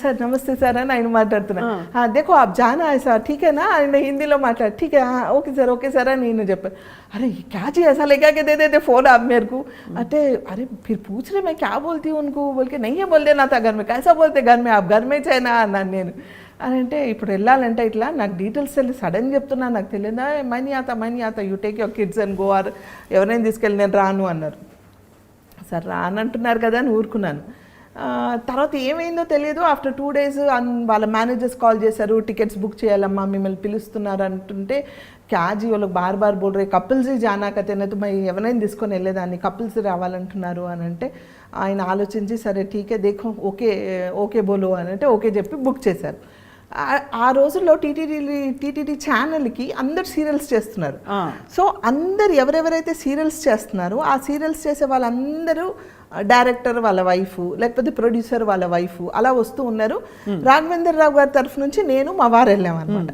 సార్ నమస్తే సార్ అని ఆయన మాట్లాడుతున్నాను. దేఖో ఆప్ జానా సార్ ఠీకేనా, ఆయన హిందీలో మాట్లాడు, ఠీకే ఓకే సార్ అని నేను చెప్పాను. अरे क्या चीज़ ऐसा लेके के दे देते फ़ोन आप मेरे को, अरे फिर पूछ रहे मैं क्या बोलती हूँ उनको, बोल के नहीं है बोल देना था घर में, कैसा बोलते घर में आप घर में చేయనా అన్నాను నేను. అని అంటే ఇప్పుడు వెళ్ళాలంటే ఇట్లా నాకు డీటెయిల్స్ వెళ్ళి సడన్గా చెప్తున్నా, నాకు తెలియదా, మనీ ఆత you take your kids and go, or ఎవరైనా తీసుకెళ్ళి నేను రాను అన్నారు. సార్ రానంటున్నారు కదా అని ఊరుకున్నాను. తర్వాత ఏమైందో తెలియదు. ఆఫ్టర్ 2 days వాళ్ళ మేనేజర్స్ కాల్ చేశారు, టికెట్స్ బుక్ చేయాలమ్మా మిమ్మల్ని పిలుస్తున్నారు అంటుంటే క్యాజీ వాళ్ళకి బార్ బోల్ రే కపుల్స్ జానా కతేనైతే మరి ఎవరైనా తీసుకొని వెళ్ళేదాన్ని, కపుల్స్ రావాలంటున్నారు అని అంటే ఆయన ఆలోచించి సరే ఠీకే దేఖో ఓకే బోలో అని అంటే ఓకే చెప్పి బుక్ చేశారు. ఆ రోజుల్లో టీటీడీ ఛానల్కి అందరు సీరియల్స్ చేస్తున్నారు. సో అందరు ఎవరెవరైతే సీరియల్స్ చేస్తున్నారో ఆ సీరియల్స్ చేసే వాళ్ళందరూ డైరెక్టర్ వాళ్ళ వైఫ్ లేకపోతే ప్రొడ్యూసర్ వాళ్ళ వైఫ్ అలా వస్తూ ఉన్నారు. రాఘవేంద్ర రావు గారి తరఫు నుంచి నేను మా వారు వెళ్ళామన్నమాట.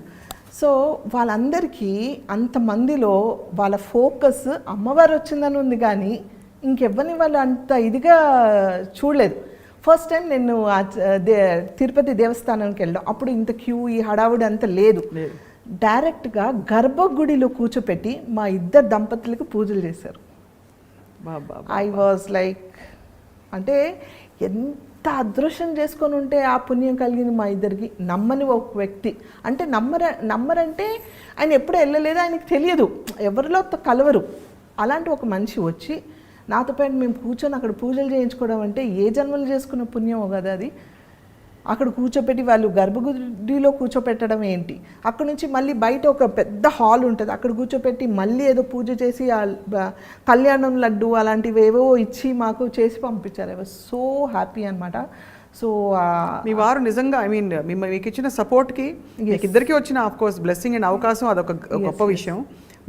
సో వాళ్ళందరికీ అంతమందిలో వాళ్ళ ఫోకస్ అమ్మవారు వచ్చిందని ఉంది కానీ ఇంకెవ్వరిని వాళ్ళు అంత ఇదిగా చూడలేదు. ఫస్ట్ టైం నేను తిరుపతి దేవస్థానానికి వెళ్ళాం, అప్పుడు ఇంత క్యూ ఈ హడావుడి అంత లేదు. డైరెక్ట్గా గర్భగుడిలో కూర్చోపెట్టి మా ఇద్దరు దంపతులకు పూజలు చేశారు. ఐ వాజ్ లైక్, అంటే ఎంత అదృష్టం చేసుకొని ఉంటే ఆ పుణ్యం కలిగింది మా ఇద్దరికి. నమ్మని ఒక వ్యక్తి, అంటే నమ్మరంటే ఆయన ఎప్పుడు వెళ్ళలేదు, ఆయనకి తెలియదు, ఎవరిలో కలవరు. అలాంటి ఒక మనిషి వచ్చి నాతో పాటు మేము కూర్చొని అక్కడ పూజలు చేయించుకోవడం అంటే ఏ జన్మలు చేసుకున్న పుణ్యమో కదా అది. అక్కడ కూర్చోపెట్టి వాళ్ళు గర్భగుడిలో కూర్చోపెట్టడం ఏంటి, అక్కడ నుంచి మళ్ళీ బయట ఒక పెద్ద హాల్ ఉంటుంది, అక్కడ కూర్చోపెట్టి మళ్ళీ ఏదో పూజ చేసి కళ్యాణం లడ్డు అలాంటివి ఏవో ఇచ్చి మాకు చేసి పంపించారు. ఐ వాజ్ సో హ్యాపీ అనమాట. సో మీ వారు నిజంగా ఐ మీన్ మీకు ఇచ్చిన సపోర్ట్కి మీకు ఇద్దరికి వచ్చిన ఆఫ్ కోర్స్ బ్లెస్సింగ్ అండ్ అవకాశం అదొక గొప్ప విషయం.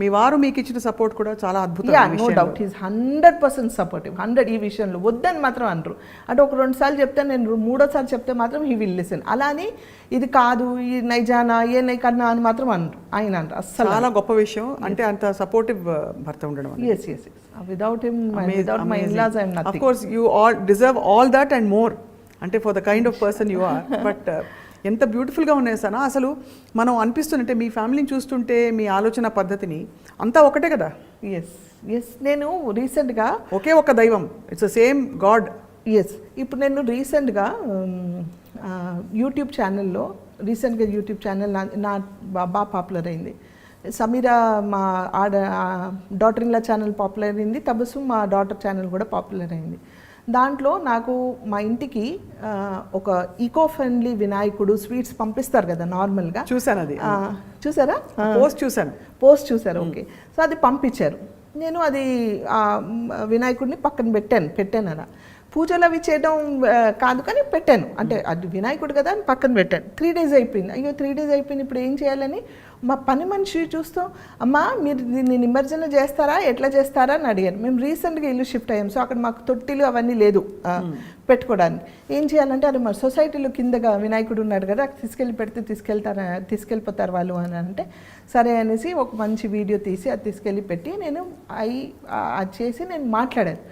మీ వారు మీకు ఇచ్చిన సపోర్ట్ కూడా చాలా అద్భుతం. No doubt, is 100% supportive. 100 ఈ విషయంలో వద్దని మాత్రం అనరు. అంటే ఒక 2 సార్లు చెప్తే నేను 3వ సారి చెప్తే మాత్రం హీ విల్ లిసన్. అలా అని ఇది కాదు ఈ నైజానా ఏ నై కన్నా అని మాత్రం అనరు ఆయన, అంటారు అస్సలు. చాలా గొప్ప విషయం, అంటే అంత సపోర్టివ్ భర్త ఉండడం. Yes without him, without my in laws I am nothing. Of course you all deserve all that and more, అంటే for the kind of person you are. But ఎంత బ్యూటిఫుల్గా ఉన్నాయి సనా, అసలు మనం అనిపిస్తుంటే మీ ఫ్యామిలీని చూస్తుంటే మీ ఆలోచన పద్ధతిని అంతా ఒకటే కదా. ఎస్ నేను రీసెంట్గా ఒకే ఒక దైవం, ఇట్స్ ద సేమ్ గాడ్. ఇప్పుడు నేను రీసెంట్గా యూట్యూబ్ ఛానల్లో యూట్యూబ్ ఛానల్ నా బాగా పాపులర్ అయింది. సమీరా మా daughter in law channel popular అయింది, తబస్సు మా డాటర్ ఛానల్ కూడా పాపులర్ అయింది. దాంట్లో నాకు మా ఇంటికి ఒక ఈకో ఫ్రెండ్లీ వినాయకుడు స్వీట్స్ పంపిస్తారు కదా నార్మల్గా. చూసాను, అది చూసారా? పోస్ట్ చూసారు. ఓకే, సో అది పంపించారు. నేను అది వినాయకుడిని పక్కన పెట్టాను అలా. పూజలు అవి చేయడం కాదు కానీ పెట్టాను, అంటే అది వినాయకుడు కదా అని పక్కన పెట్టాను. 3 days అయిపోయింది. అయ్యో 3 days అయిపోయింది, ఇప్పుడు ఏం చేయాలని మా పని మనిషి చూస్తూ, అమ్మా మీరు దీన్ని నిమజ్జన చేస్తారా ఎట్లా చేస్తారా అని అడిగాను. మేము రీసెంట్గా ఇల్లు షిఫ్ట్ అయ్యాం, సో అక్కడ మాకు తొట్టిలు అవన్నీ లేదు పెట్టుకోవడానికి. ఏం చేయాలంటే అది మా సొసైటీలో కిందగా వినాయకుడు ఉన్నాడు కదా, తీసుకెళ్ళి పెడితే తీసుకెళ్ళిపోతారు వాళ్ళు అని అంటే, సరే అనేసి ఒక మంచి వీడియో తీసి అది తీసుకెళ్ళి పెట్టి నేను అది చేసి నేను మాట్లాడాను.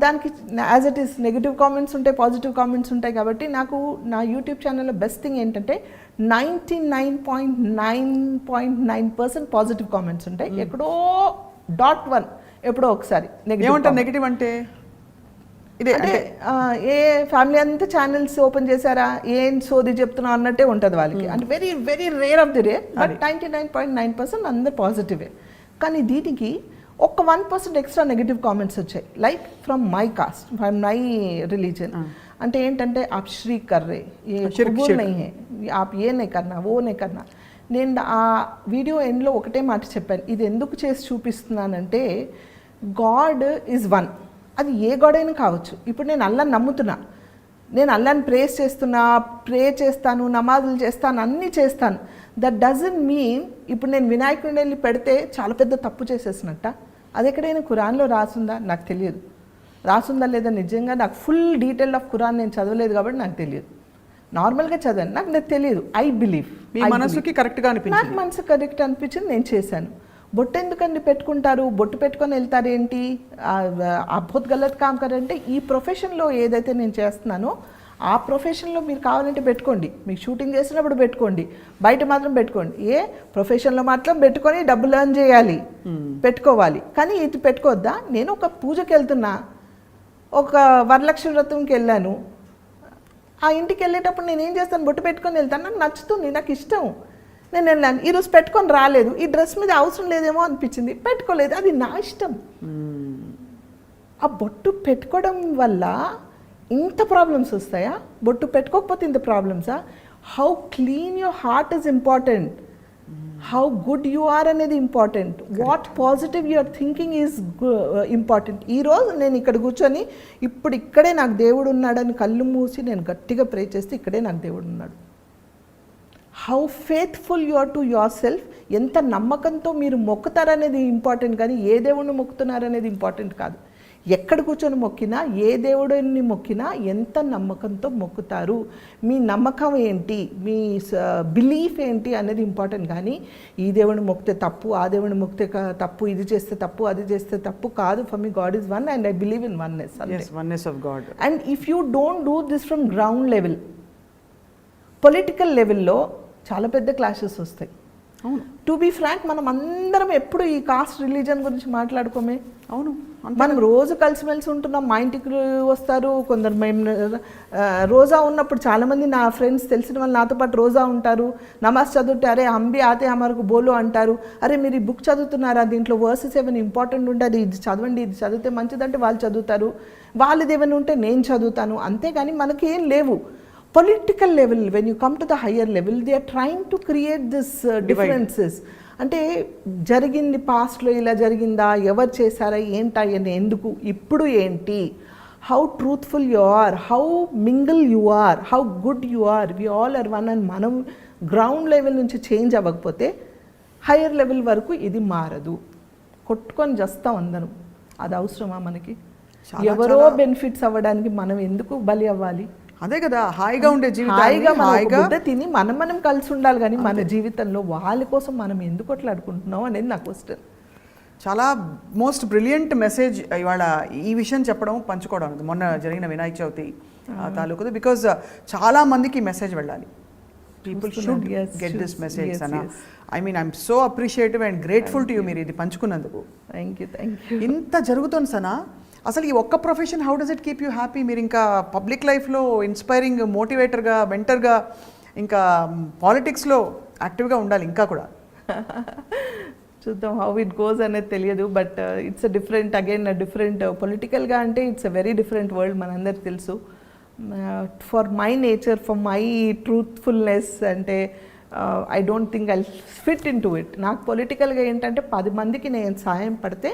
దానికి as it is negative comments ఉంటాయి, పాజిటివ్ కామెంట్స్ ఉంటాయి. కాబట్టి నాకు నా యూట్యూబ్ ఛానల్లో బెస్ట్ థింగ్ ఏంటంటే 99.9% పాజిటివ్ కామెంట్స్ ఉంటాయి. ఎక్కడో 0.1 ఎప్పుడో ఒకసారి నెగిటివ్ అంటే ఇదే, అంటే ఏ ఫ్యామిలీ అంతా ఛానల్స్ ఓపెన్ చేశారా ఏం సోది చెప్తున్నా అన్నట్టే ఉంటుంది వాళ్ళకి. అంటే very very rare of the ray, but 99.9% అందరు పాజిటివే. కానీ దీనికి ఒక 1% ఎక్స్ట్రా నెగిటివ్ కామెంట్స్ వచ్చాయి, like from my cast, from my religion. అంటే ఏంటంటే आप श्री कर रहे, ये कबूल नहीं है, आप ये नहीं करना वो नहीं करना. నేను ఆ వీడియో ఎండ్లో ఒకటే మాట చెప్పాను, ఇది ఎందుకు చేసి చూపిస్తున్నానంటే గాడ్ ఈజ్ వన్. అది ఏ గాడ్ అయినా కావచ్చు. ఇప్పుడు నేను అల్లాని నమ్ముతున్నా, నేను అల్లాని ప్రే చేస్తాను, నమాజులు చేస్తాను, అన్నీ చేస్తాను. దట్ డజంట్ మీన్ ఇప్పుడు నేను వినాయకుడిని వెళ్ళి పెడితే చాలా పెద్ద తప్పు చేసేసినట్ట. అది ఎక్కడైనా ఖురాన్లో రాసుందా నాకు తెలియదు, రాసుందా లేదా నిజంగా నాకు ఫుల్ డీటెయిల్ ఆఫ్ ఖురాన్ నేను చదవలేదు కాబట్టి నాకు తెలియదు. నార్మల్గా చదివాను, నాకు తెలియదు. ఐ బిలీవ్ మీ మనసుకి కరెక్ట్గా అనిపించింది, నాకు మనసు కరెక్ట్ అనిపించింది, నేను చేశాను. బొట్టు ఎందుకండి పెట్టుకుంటారు, బొట్టు పెట్టుకొని వెళ్తారు ఏంటి, అద్భుత గలత్ కామ్ కరంటే ఈ ప్రొఫెషన్లో ఏదైతే నేను చేస్తున్నానో ఆ ప్రొఫెషన్లో మీరు కావాలంటే పెట్టుకోండి, మీకు షూటింగ్ చేసినప్పుడు పెట్టుకోండి, బయట మాత్రం పెట్టుకోండి. ఏ ప్రొఫెషన్లో మాత్రం పెట్టుకొని డబ్బులు ఎర్న్ చేయాలి, పెట్టుకోవాలి. కానీ ఇది పెట్టుకోవద్దా? నేను ఒక పూజకి వెళ్తున్నా, ఒక వరలక్ష్మి వ్రతంకి వెళ్ళాను, ఆ ఇంటికి వెళ్ళేటప్పుడు నేను ఏం చేస్తాను, బొట్టు పెట్టుకొని వెళ్తాను, నాకు నచ్చుతుంది, నాకు ఇష్టం, నేను వెళ్ళాను. ఈరోజు పెట్టుకొని రాలేదు, ఈ డ్రెస్ మీద అవసరం లేదేమో అనిపించింది, పెట్టుకోలేదు, అది నా ఇష్టం. ఆ బొట్టు పెట్టుకోవడం వల్ల ఇంత ప్రాబ్లమ్స్ వస్తాయా? బొట్టు పెట్టుకోకపోతే ఇంత ప్రాబ్లమ్సా? How clean your heart is important, how good you are అనేది important, what positive your thinking is important. ఈరోజు నేను ఇక్కడ కూర్చొని ఇప్పుడు ఇక్కడే నాకు దేవుడు ఉన్నాడని కళ్ళు మూసి నేను గట్టిగా ప్రే చేస్తే ఇక్కడే నాకు దేవుడు ఉన్నాడు. How faithful you are to yourself, ఎంత నమ్మకంతో మీరు మొక్కుతారనేది ఇంపార్టెంట్, కానీ ఏ దేవుడిని మొక్కుతున్నారనేది ఇంపార్టెంట్ కాదు. ఎక్కడ కూర్చొని మొక్కినా, ఏ దేవుడిని మొక్కినా ఎంత నమ్మకంతో మొక్కుతారు, మీ నమ్మకం ఏంటి, మీ బిలీఫ్ ఏంటి అనేది ఇంపార్టెంట్. కానీ ఈ దేవుడిని మొక్కితే తప్పు, ఆ దేవుడిని మొక్కితే తప్పు, ఇది చేస్తే తప్పు, అది చేస్తే తప్పు కాదు. For me God is one and I believe in oneness. Oneness of God. And if you don't do this from ground level, political లెవెల్లో చాలా పెద్ద క్లాషెస్ వస్తాయి. అవును. టు బీ ఫ్రాంక్, మనం అందరం ఎప్పుడు ఈ కాస్ట్ రిలీజన్ గురించి మాట్లాడుకోమే. అవును. మనం రోజు కలిసిమెలిసి ఉంటున్నాం, మా ఇంటికి వస్తారు కొందరు. మేము రోజా ఉన్నప్పుడు చాలామంది నా ఫ్రెండ్స్ తెలిసిన వాళ్ళు నాతో పాటు రోజా ఉంటారు. నమాజ్ చదువుతే అరే అంబి ఆతే హమారకు బోలు అంటారు. అరే మీరు ఈ బుక్ చదువుతున్నారా, దీంట్లో వర్సెస్ ఏమైనా ఇంపార్టెంట్ ఉంటుంది, ఇది చదవండి, ఇది చదివితే మంచిదంటే వాళ్ళు చదువుతారు, వాళ్ళది ఏమైనా ఉంటే నేను చదువుతాను. అంతేగాని మనకి ఏం లేవు. Political level, when you come to the higher level, they are trying to create this differences. అంటే జరిగింది పాస్ట్లో ఇలా జరిగిందా, ఎవరు చేశారా, ఏంటా, ఎందుకు, ఇప్పుడు ఏంటి, how truthful you are, how mingle you are, how good you are, we all are one. అని మనం గ్రౌండ్ లెవెల్ నుంచి చేంజ్ అవ్వకపోతే హయ్యర్ లెవెల్ వరకు ఇది మారదు. కొట్టుకొని చేస్తాం అందరం, అది అవసరమా మనకి? ఎవరో బెనిఫిట్స్ అవ్వడానికి మనం ఎందుకు బలి అవ్వాలి? అదే కదా హాయిగా ఉండే జీవితం, హాయిగా తిని మనం కలిసి ఉండాలి. కానీ మన జీవితంలో వాళ్ళ కోసం మనం ఎందుకు కొట్లాడుకుంటున్నాం అనేది నా క్వశ్చన్. చాలా మోస్ట్ బ్రిలియంట్ మెసేజ్ ఇవాళ ఈ విషయం చెప్పడం, పంచుకోవడం మొన్న జరిగిన వినాయక చవితి తాలూకుది. బికాజ్ చాలా మందికి ఈ మెసేజ్ వెళ్ళాలి. People should get this message అన్న. I mean I'm so appreciative and grateful to you మీరు ఇది పంచుకున్నందుకు. Thank you. ఇంత జరుగుతుంది సనా. అసలు ఈ ఒక్క profession how does it keep you happy? మీరు ఇంకా పబ్లిక్ లైఫ్లో ఇన్స్పైరింగ్ మోటివేటర్గా, మెంటర్గా, ఇంకా పాలిటిక్స్లో యాక్టివ్గా ఉండాలి ఇంకా కూడా. చూద్దాం హౌ ఇట్ గోస్ అనేది తెలియదు. బట్ ఇట్స్ డిఫరెంట్ పొలిటికల్గా అంటే it's a very different world, మనందరికి తెలుసు. For my nature, for my truthfulness అంటే I don't think I fit into it. నాకు పొలిటికల్గా ఏంటంటే 10 మందికి నేను సాయం పడితే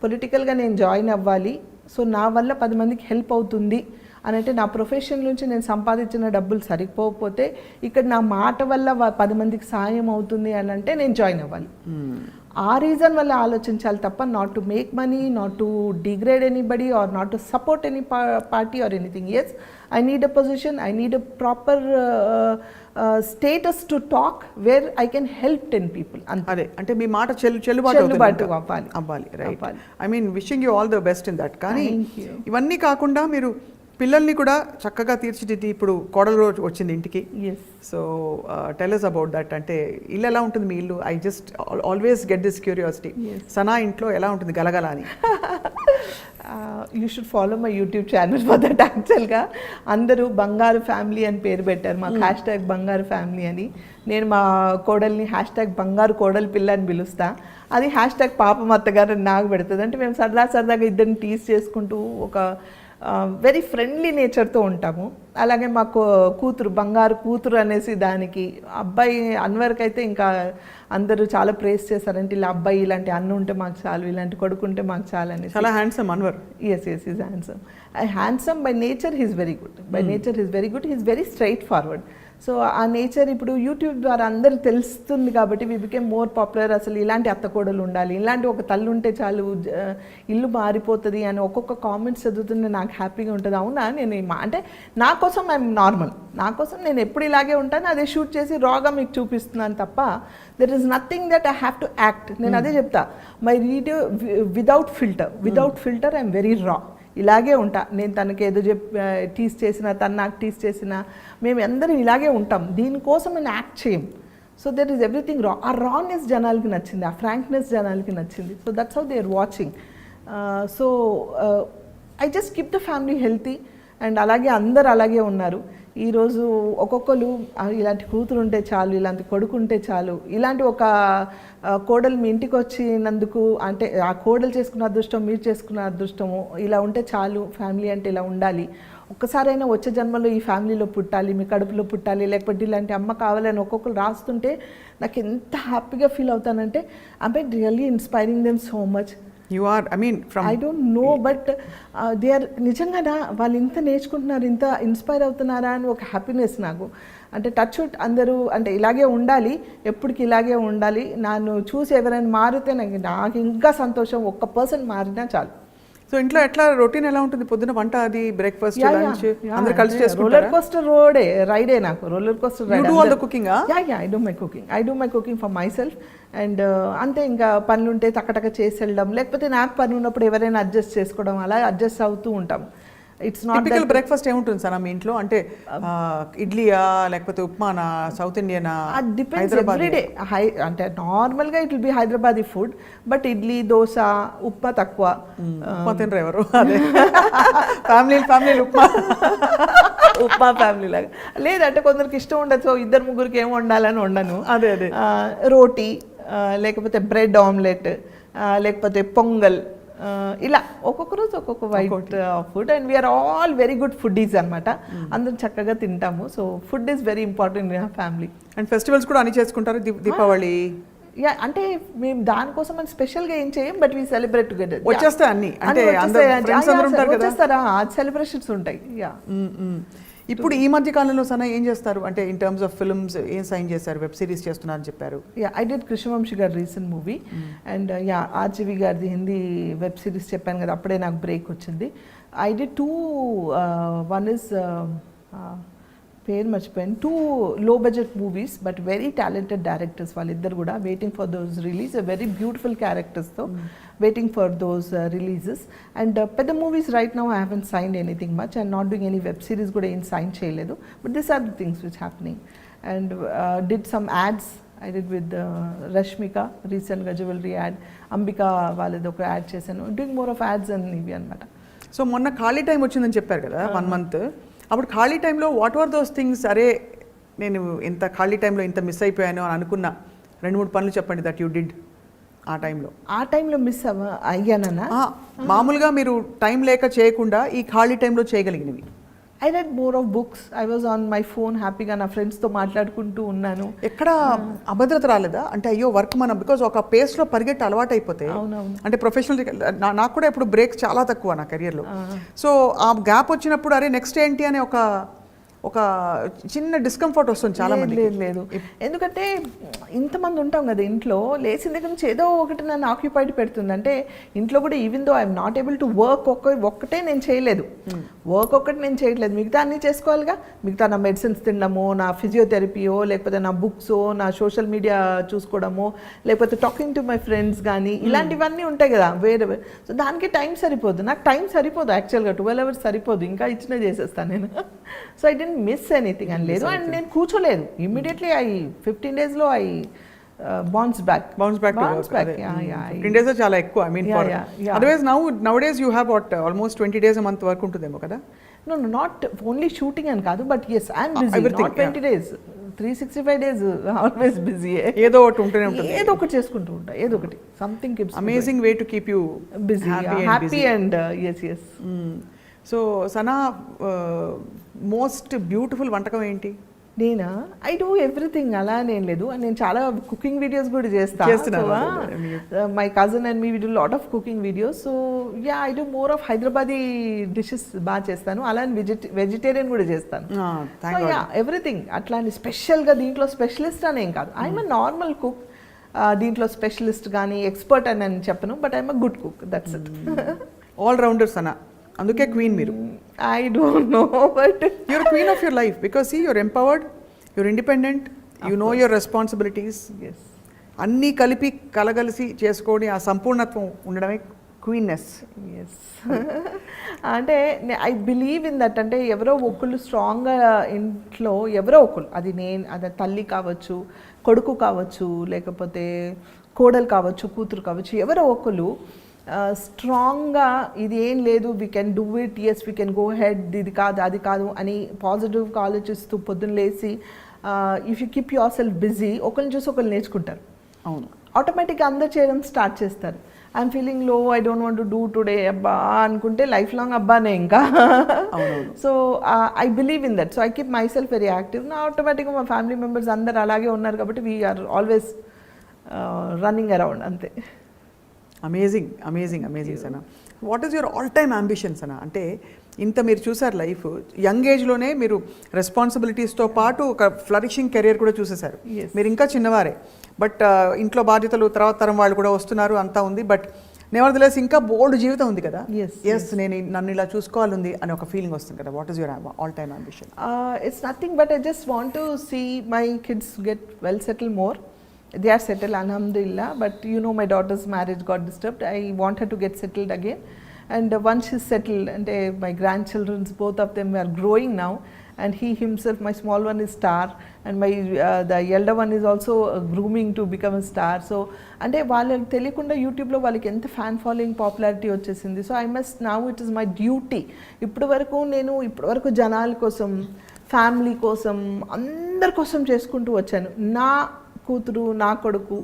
పొలిటికల్గా నేను జాయిన్ అవ్వాలి. సో నా వల్ల 10 మందికి హెల్ప్ అవుతుంది అని అంటే, నా ప్రొఫెషన్ నుంచి నేను సంపాదించిన డబ్బులు సరిపోకపోతే ఇక్కడ నా మాట వల్ల 10 మందికి సాయం అవుతుంది అని అంటే నేను జాయిన్ అవ్వాలి. ఆ రీజన్ వల్ల ఆలోచించాలి తప్ప not to make money, not to degrade anybody or not to support any party or anything. Yes, I need a position, I need a proper status to talk where I can help 10 people. అదే అంటే మీ మాట చెల్లుబాటు అవ్వాలి. Right. I mean wishing you all the best in that. కానీ ఇవన్నీ కాకుండా మీరు పిల్లల్ని కూడా చక్కగా తీర్చిదిద్ది ఇప్పుడు కోడలు రోజు వచ్చింది ఇంటికి. So tell us about that. అంటే ఇల్లు ఎలా ఉంటుంది మీ ఇల్లు? I just always get this curiosity. Sana ఇంట్లో ఎలా ఉంటుంది గలగల అని? You should follow my YouTube channel for that. యాక్చువల్గా అందరూ బంగారు ఫ్యామిలీ అని పేరు పెట్టారు మాకు, #, బంగారు ఫ్యామిలీ అని. నేను మా కోడల్ని # బంగారు కోడలు పిల్ల అని పిలుస్తా. అది # పాపం అత్తగారు అని నాకు పెడుతుంది. అంటే మేము సరదాగా ఇద్దరిని టీజ్ చేసుకుంటూ ఒక వెరీ ఫ్రెండ్లీ నేచర్తో ఉంటాము. అలాగే మాకు కూతురు, బంగారు కూతురు అనేసి దానికి. అబ్బాయి అన్వర్కి అయితే ఇంకా అందరూ చాలా ప్రేస్ చేశారంటే, ఇలా అబ్బాయి ఇలాంటి అన్న ఉంటే మాకు చాలు, ఇలాంటి కొడుకు ఉంటే మాకు చాలు అని. చాలా handsome Anwar. Yes, is handsome by nature. He's very good. He's very straightforward. So ఆ నేచర్ ఇప్పుడు యూట్యూబ్ ద్వారా అందరికి తెలుస్తుంది కాబట్టి వి బికేమ్ మోర్ పాపులర్. అసలు ఇలాంటి అత్తకోడలు ఉండాలి, ఇలాంటి ఒక తల్లి ఉంటే చాలు, ఇల్లు మారిపోతుంది అని ఒక్కొక్క కామెంట్స్ చదువుతుంటే నాకు హ్యాపీగా ఉంటుంది. అవునా, నేను అంటే నా కోసం ఐఎమ్ నార్మల్, నా కోసం నేను ఎప్పుడు ఇలాగే ఉంటాను, అదే షూట్ చేసి రాగా మీకు చూపిస్తున్నాను తప్ప there is nothing that I have to act. నేను అదే చెప్తా, my video without filter I'm very రా. ఇలాగే ఉంటా నేను. తనకి ఏదో టీస్ చేసినా, తను నాకు టీస్ చేసినా, మేము అందరం ఇలాగే ఉంటాం. దీనికోసం నేను యాక్ట్ చేయం. సో దెర్ ఈస్ ఎవ్రీథింగ్ రా. ఆ రానెస్ జనాలకి నచ్చింది, ఆ ఫ్రాంక్నెస్ జనాలకి నచ్చింది. So that's how they are watching. So I just keep the family healthy. And అలాగే అందరు అలాగే ఉన్నారు. ఈరోజు ఒక్కొక్కరు ఇలాంటి కూతురు ఉంటే చాలు, ఇలాంటి కొడుకు ఉంటే చాలు, ఇలాంటి ఒక కోడలు మీ ఇంటికి వచ్చినందుకు అంటే ఆ కోడలు చేసుకున్న అదృష్టం, మీరు చేసుకున్న అదృష్టము, ఇలా ఉంటే చాలు, ఫ్యామిలీ అంటే ఇలా ఉండాలి, ఒక్కసారైనా వచ్చే జన్మలో ఈ ఫ్యామిలీలో పుట్టాలి, మీ కడుపులో పుట్టాలి, లేకపోతే ఇలాంటి అమ్మ కావాలని ఒక్కొక్కరు రాస్తుంటే నాకు ఎంత హ్యాపీగా ఫీల్ అవుతానంటే I really inspiring them so much. You are, I mean I don't know, but they are నిజంగా వాళ్ళు ఇంత నేర్చుకుంటున్నారు, ఇంత ఇన్స్పైర్ అవుతున్నారా అని ఒక హ్యాపీనెస్ నాకు. అంటే టచ్ అందరూ అంటే ఇలాగే ఉండాలి, ఎప్పటికి ఇలాగే ఉండాలి. నన్ను చూసి ఎవరైనా మారితే నాకు ఇంకా సంతోషం. 1% మారినా చాలు. సో ఇంట్లో ఎట్లా రొటీన్ ఎలా ఉంటుంది పొద్దున వంట అది బ్రేక్ఫాస్ట్ లంచ్ అందరు కలిసి రోలర్ చేసుకుంటారా? కోస్టర్ రైడే నాకు roller coaster You ride do all the cooking, ah? I do my cooking for myself and అంతే ఇంకా పనులు ఉంటే టకటక చేసి వెళ్ళడం, లేకపోతే నాకు పని ఉన్నప్పుడు ఎవరైనా అడ్జస్ట్ చేసుకోవడం, అలా అడ్జస్ట్ అవుతూ ఉంటాం. ఇట్స్ నాట్ టిపికల్ బ్రేక్ఫాస్ట్ ఏముంటుంది సార్ మీ ఇంట్లో? అంటే ఇడ్లీయా లేకపోతే ఉప్మానా, సౌత్ ఇండియనా, డిపెండ్స్ ఎవ్రీడే. అంటే నార్మల్గా it will be Hyderabadi food, but idli, dosa, upma తక్కువ. ఉప్మా తినరు ఎవరు? అదే ఫ్యామిలీ ఉప్మా ఉప్మా ఫ్యామిలీ లాగా లేదంటే కొందరికి ఇష్టం ఉండదు, సో ఇద్దరు ముగ్గురికి ఏం వండాలని వండను. అదే రోటీ, లేకపోతే బ్రెడ్ ఆమ్లెట్, లేకపోతే పొంగల్, ఇలా ఒక్కొక్క రోజు ఒక్కొక్క వైట్ food. And we're all very good foodies అనమాట. అందరం చక్కగా తింటాము. So food is very important in family. And festivals కూడా అన్ని చేసుకుంటారు, దీపావళి. యా, అంటే మేము దానికోసం అని స్పెషల్గా ఏం చేయం, బట్ వీ సెలబ్రేట్ టుగెదర్. వచ్చేస్తాయి అన్ని, అంటే వచ్చేస్తారా, సెలబ్రేషన్స్ ఉంటాయి. యా. ఇప్పుడు ఈ మధ్య కాలంలో సనా ఏం చేస్తారు? అంటే ఇన్ టర్మ్స్ ఆఫ్ ఫిల్మ్స్ ఏం సైన్ చేశారు? వెబ్ సిరీస్ చేస్తున్నారని చెప్పారు. యా, ఐ డిడ్ కృష్ణవంశీ గారి recent movie and yeah RGV గారిది హిందీ వెబ్ సిరీస్ చెప్పాను కదా, అప్పుడే నాకు బ్రేక్ వచ్చింది. I did two, one is పేరు మర్చిపోయాను, 2 low budget movies but very talented directors వాళ్ళిద్దరు కూడా, waiting for those release, very beautiful క్యారెక్టర్స్తో waiting for those releases. And పెద్ద movies right now I haven't signed anything much and not doing any web series కూడా ఏం సైన్ చేయలేదు. But these are the things which happening. And did some ads. I did with Rashmika రీసెంట్గా జ్యువెలరీ యాడ్, అంబికా వాళ్ళది ఒక యాడ్ చేశాను. Doing more of ads and ఇవి అనమాట. సో మొన్న ఖాళీ టైం వచ్చిందని చెప్పారు కదా, 1 month. అప్పుడు ఖాళీ టైంలో వాట్ ఆర్ దోస్ థింగ్స్? అరే నేను ఇంత ఖాళీ టైంలో ఇంత మిస్ అయిపోయాను అని అనుకున్న 2-3 పనులు చెప్పండి దట్ యూ డిడ్ ఆ టైంలో. మిస్ అయ్యానన్నా? మామూలుగా మీరు టైం లేక చేయకుండా ఈ ఖాళీ టైంలో చేయగలిగినవి. I read more of books. I was on my phone హ్యాపీగా నా ఫ్రెండ్స్తో మాట్లాడుకుంటూ ఉన్నాను. ఎక్కడ అభద్రత రాలేదా? అంటే అయ్యో వర్క్ మనం బికాజ్ ఒక పేస్లో పరిగెట్టి అలవాటు అయిపోతే, అంటే ప్రొఫెషనల్ నాకు కూడా ఇప్పుడు బ్రేక్స్ చాలా తక్కువ నా కెరియర్లో. సో ఆ గ్యాప్ వచ్చినప్పుడు అరే నెక్స్ట్ ఏంటి అనే ఒక చిన్న డిస్కంఫర్ట్ వస్తుంది చాలా మంది. లేదు, ఎందుకంటే ఇంతమంది ఉంటాం కదా ఇంట్లో, లేచిన దగ్గర నుంచి ఏదో ఒకటి నన్ను ఆక్యుపైడ్ పెడుతుంది. అంటే ఇంట్లో కూడా even though I'm not able to work, ఒక్కటే నేను చేయలేదు, వర్క్ ఒక్కటి నేను చేయట్లేదు, మిగతా అన్నీ చేసుకోవాలిగా. మిగతా నా మెడిసిన్స్ తినడమో, నా ఫిజియోథెరపీయో, లేకపోతే నా బుక్సో, నా సోషల్ మీడియా చూసుకోవడమో, లేకపోతే టాకింగ్ టు మై ఫ్రెండ్స్ కానీ, ఇలాంటివన్నీ ఉంటాయి కదా వేరే. సో దానికి టైం సరిపోదు, నాకు టైం సరిపోదు యాక్చువల్గా. 12 hours సరిపోదు, ఇంకా ఇచ్చినా చేసేస్తాను నేను. So I didn't miss anything అని లేదు. అండ్ నేను కూర్చోలేదు ఇమ్మీడియట్లీ. 15 days లో ఐ బౌన్స్ బ్యాక్. 15 days చాలా ఎక్కువ. I mean for otherwise nowadays you have what almost 20 days a month work ఉంటుందేమో కదా? నో నాట్ ఓన్లీ షూటింగ్ అని కాదు, but yes I'm busy. Not 20 days, 365 days always busy. ఏదో ఒకటి ఉంటూనే ఉంటుంది, ఏదో ఒకటి చేసుకుంటూ ఉంటా, ఏదో ఒకటి something keeps amazing way to keep you busy, happy and yes. So Sana most beautiful వంటకం ఏంటి? నేనా? ఐ డూ ఎవ్రీథింగ్, అలా నేను లేదు. నేను చాలా కుకింగ్ వీడియోస్ కూడా చేస్తాను. My cousin and me do lot of cooking videos. So yeah, I do more of Hyderabadi dishes బాగా చేస్తాను. అలానే వెజిటేరియన్ కూడా చేస్తాను. So yeah, everything. అట్లా అని స్పెషల్గా దీంట్లో స్పెషలిస్ట్ అని ఏం కాదు. I'm a normal cook. దీంట్లో స్పెషలిస్ట్ కానీ ఎక్స్పర్ట్ అని నేను చెప్పను, but I'm a good cook, that's it. All rounders అన్న, అందుకే క్వీన్ మీరు. I don't know, but you're queen of your life because see you're empowered, you're independent, you know your responsibilities. అన్నీ కలిపి కలగలిసి చేసుకోని ఆ సంపూర్ణత్వం ఉండడమే క్వీన్నెస్. ఎస్. అంటే ఐ బిలీవ్ ఇన్ దట్. అంటే ఎవరో ఒకళ్ళు స్ట్రాంగ్గా ఇంట్లో, ఎవరో ఒకళ్ళు, అది తల్లి కావచ్చు, కొడుకు కావచ్చు, లేకపోతే కోడలు కావచ్చు, కూతురు కావచ్చు, ఎవరో ఒకళ్ళు స్ట్రాంగ్గా ఇది ఏం లేదు, we can do it, yes we can go ahead, ఇది కాదు అది కాదు అని పాజిటివ్గా ఆలోచిస్తూ పొద్దున్న లేసి if you keep yourself busy, ఒకరిని చూసి ఒకరు నేర్చుకుంటారు. అవును, ఆటోమేటిక్గా అందరు చేయడం స్టార్ట్ చేస్తారు. ఐఎమ్ ఫీలింగ్ లో, I don't want to do today, అబ్బా అనుకుంటే లైఫ్ లాంగ్ అబ్బానే ఇంకా. So I believe in that. So I keep my self very active. నా ఆటోమేటిక్గా మా ఫ్యామిలీ మెంబర్స్ అందరు అలాగే ఉన్నారు కాబట్టి వీఆర్ ఆల్వేస్ రన్నింగ్ అరౌండ్, అంతే. Amazing Sana. What is your all time ambitions అన్న? అంటే ఇంత మీరు చూసారు లైఫ్, యంగ్ ఏజ్లోనే మీరు రెస్పాన్సిబిలిటీస్తో పాటు ఒక ఫ్లరిషింగ్ కెరియర్ కూడా చూసేశారు. మీరు ఇంకా చిన్నవారే, బట్ ఇంట్లో బాధ్యతలు తర్వాత తరం వాళ్ళు కూడా వస్తున్నారు, అంతా ఉంది. బట్ నెవర్దలెస్ ఇంకా బోల్డ్ జీవితం ఉంది కదా. Yes, ఎస్ నేను నన్ను ఇలా చూసుకోవాలంది అని ఒక ఫీలింగ్ వస్తుంది కదా. What is your all time ambition? It's nothing but I just want to see my kids get well settled more. They are settled, alhamdulillah, but you know my daughter's marriage got disturbed. I want her to get settled again, and once she's settled, and my grandchildren's both of them are growing now, and he himself, my small one is star, and my the elder one is also grooming to become a star. So అంటే వాళ్ళకి తెలియకుండా యూట్యూబ్లో వాళ్ళకి ఎంత ఫ్యాన్ ఫాలోయింగ్ పాపులారిటీ వచ్చేసింది. So I must now it is my duty. ఇప్పటి వరకు జనాల కోసం, ఫ్యామిలీ కోసం, అందరి కోసం చేసుకుంటూ వచ్చాను. నా కూతురు, నా కొడుకు,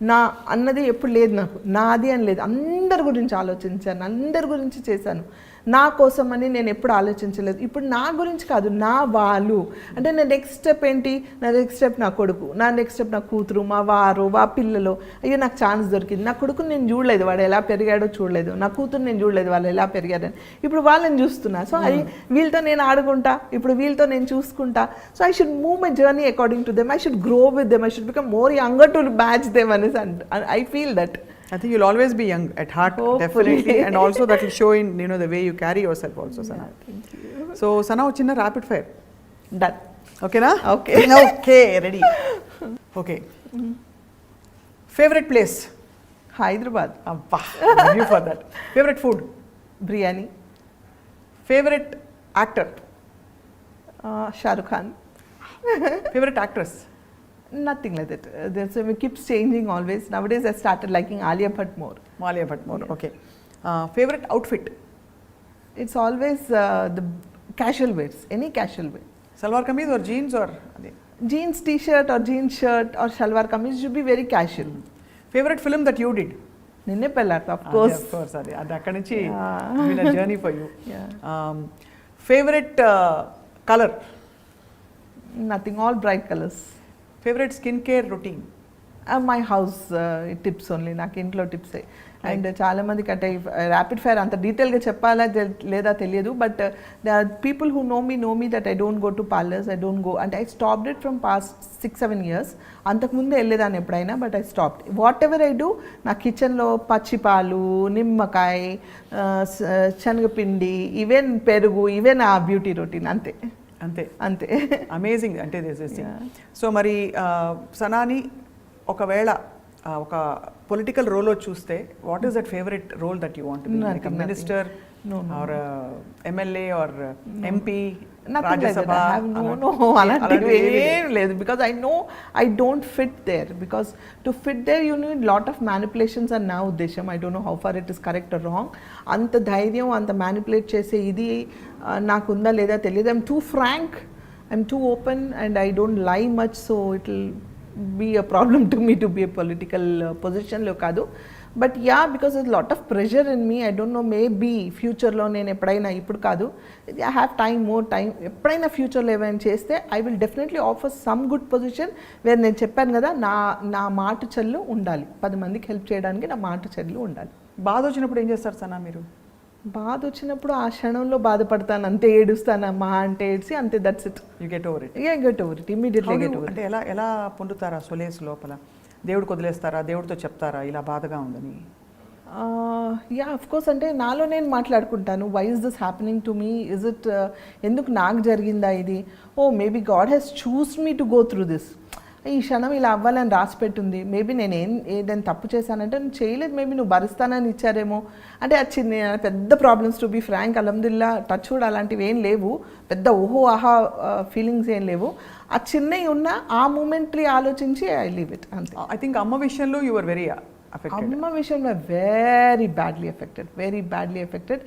నా అన్నది ఎప్పుడు లేదు నాకు, నాది అని లేదు. అందరి గురించి ఆలోచించాను, అందరి గురించి చేశాను. నా కోసం అని నేను ఎప్పుడు ఆలోచించలేదు. ఇప్పుడు నా గురించి కాదు, నా వాళ్ళు అంటే నా నెక్స్ట్ స్టెప్ ఏంటి, నా నెక్స్ట్ స్టెప్ నా కొడుకు, నా నెక్స్ట్ స్టెప్ నా కూతురు, మా వారు, మా పిల్లలు. అయ్యో నాకు ఛాన్స్ దొరికింది. నా కొడుకుని నేను చూడలేదు, వాడు ఎలా పెరిగాడో చూడలేదు. నా కూతురు నేను చూడలేదు, వాళ్ళు ఎలా పెరిగారని. ఇప్పుడు వాళ్ళని చూస్తున్నా. సో అది వీళ్ళతో నేను ఆడుకుంటా, ఇప్పుడు వీళ్ళతో నేను చూసుకుంటా. So I should move my journey according to them. I should grow with them. I should become more younger to match them అనేసి I feel that. I think you'll always be young at heart. Hopefully. Definitely, and also that will show in the way you carry yourself also, Sana. Thank you. So Sana, chinna rapid fire. Done. Okay na? Okay. Okay, ready. Okay. Favorite place? Hyderabad. Abba, love you for that. Favorite food? Biryani. Favorite actor? Shah Rukh Khan. Favorite actress? Nothing like that. It keeps changing always. Nowadays I started liking Alia Bhatt more. Alia Bhatt more. Yeah. Okay. Favorite outfit? It's always the casual wears, any casual wear. Salwar kameez or jeans or? Jeans t-shirt or jeans shirt or shalwar kameez should be very casual. Favorite film that you did? Ninne Pellartha, of course. Of course, adi akkadi nunchi been a journey for you. Yeah. Favorite color? Nothing, all bright colors. Favorite skincare routine? My house tips only, నాకు ఇంట్లో టిప్సే. అండ్ చాలా మందికి అంటే ర్యాపిడ్ ఫైర్ అంత డీటెయిల్గా చెప్పాలా లేదా తెలియదు. But the people who know me that I don't go to parlours, I don't go అంటే I stopped it from past 6-7 years. అంతకుముందు వెళ్ళేదాన్ని ఎప్పుడైనా, but I stopped. Whatever I do, నా కిచెన్లో పచ్చిపాలు, నిమ్మకాయ, శనగపిండి, ఈవెన్ పెరుగు, ఈవెన్ ఆ బ్యూటీ రొటీన్ అంతే. అంతే అమేజింగ్. అంటే సో మరి సనాని ఒకవేళ ఒక పొలిటికల్ రోల్ చూస్తే what is that favourite role that you want be? Like minister or MLA or MP, Rajya Sabha? అలాంటివి ఏం లేదు. Because I know I don't fit there. Because to fit there you need lot of manipulations అని నా ఉద్దేశం. I don't know how far it is correct or wrong. అంత ధైర్యం, అంత మ్యానిపులేట్ చేసే ఇది నాకు ఉందా లేదా తెలియదు. I'm too frank, I'm too open and I don't lie much. So it will be a problem to me to be a political పొజిషన్లో కాదు. But yeah, because is lot of pressure in me. I don't know, maybe ఫ్యూచర్లో నేను ఎప్పుడైనా, ఇప్పుడు కాదు, I have time, more time, ఎప్పుడైనా ఫ్యూచర్లో ఏమైనా చేస్తే I will definitely offer some good position where నేను చెప్పాను కదా, నా మాట చెల్లు ఉండాలి. 10 మందికి హెల్ప్ చేయడానికి నా మాట చెల్లు ఉండాలి. బాధ వచ్చినప్పుడు ఏం చేస్తారు సనా మీరు? బాధ వచ్చినప్పుడు ఆ క్షణంలో బాధపడతాను అంతే, ఏడుస్తాను, మా అంటే ఏడ్చి అంతే, that's it. You get over it. Get over it, immediately get over. అంటే ఎలా పొందుతారా సొలేస్ లోపల? దేవుడికి వదిలేస్తారా? దేవుడితో చెప్తారా ఇలా బాధగా ఉందని? Yeah, of course. అంటే నాలో నేను మాట్లాడుకుంటాను. Why is this happening to me? Is it ఎందుకు నాకు జరిగిందా ఇది? Oh maybe God has choose me to go through this. ఈ క్షణం ఇలా అవ్వాలని రాసి పెట్టుంది. మేబీ నేను ఏదైనా తప్పు చేశానంటే నువ్వు చేయలేదు, మేబీ నువ్వు భరిస్తానని ఇచ్చారేమో. అంటే వచ్చింది పెద్ద ప్రాబ్లమ్స్, టు బీ ఫ్రాంక్. అల్హమ్దుల్లా, టచ్ కూడా అలాంటివి ఏం లేవు, పెద్ద ఓహో ఆహా ఫీలింగ్స్ ఏం లేవు. ఆ చిన్నవి ఉన్న ఆ మూమెంట్లీ ఆలోచించి ఐ లీవ్ ఇట్ అంతే. ఐ థింక్ అమ్మ విషయంలో యు ఆర్ వెరీ అఫెక్టెడ్. అమ్మ విషయంలో వెరీ బ్యాడ్లీ ఎఫెక్టెడ్.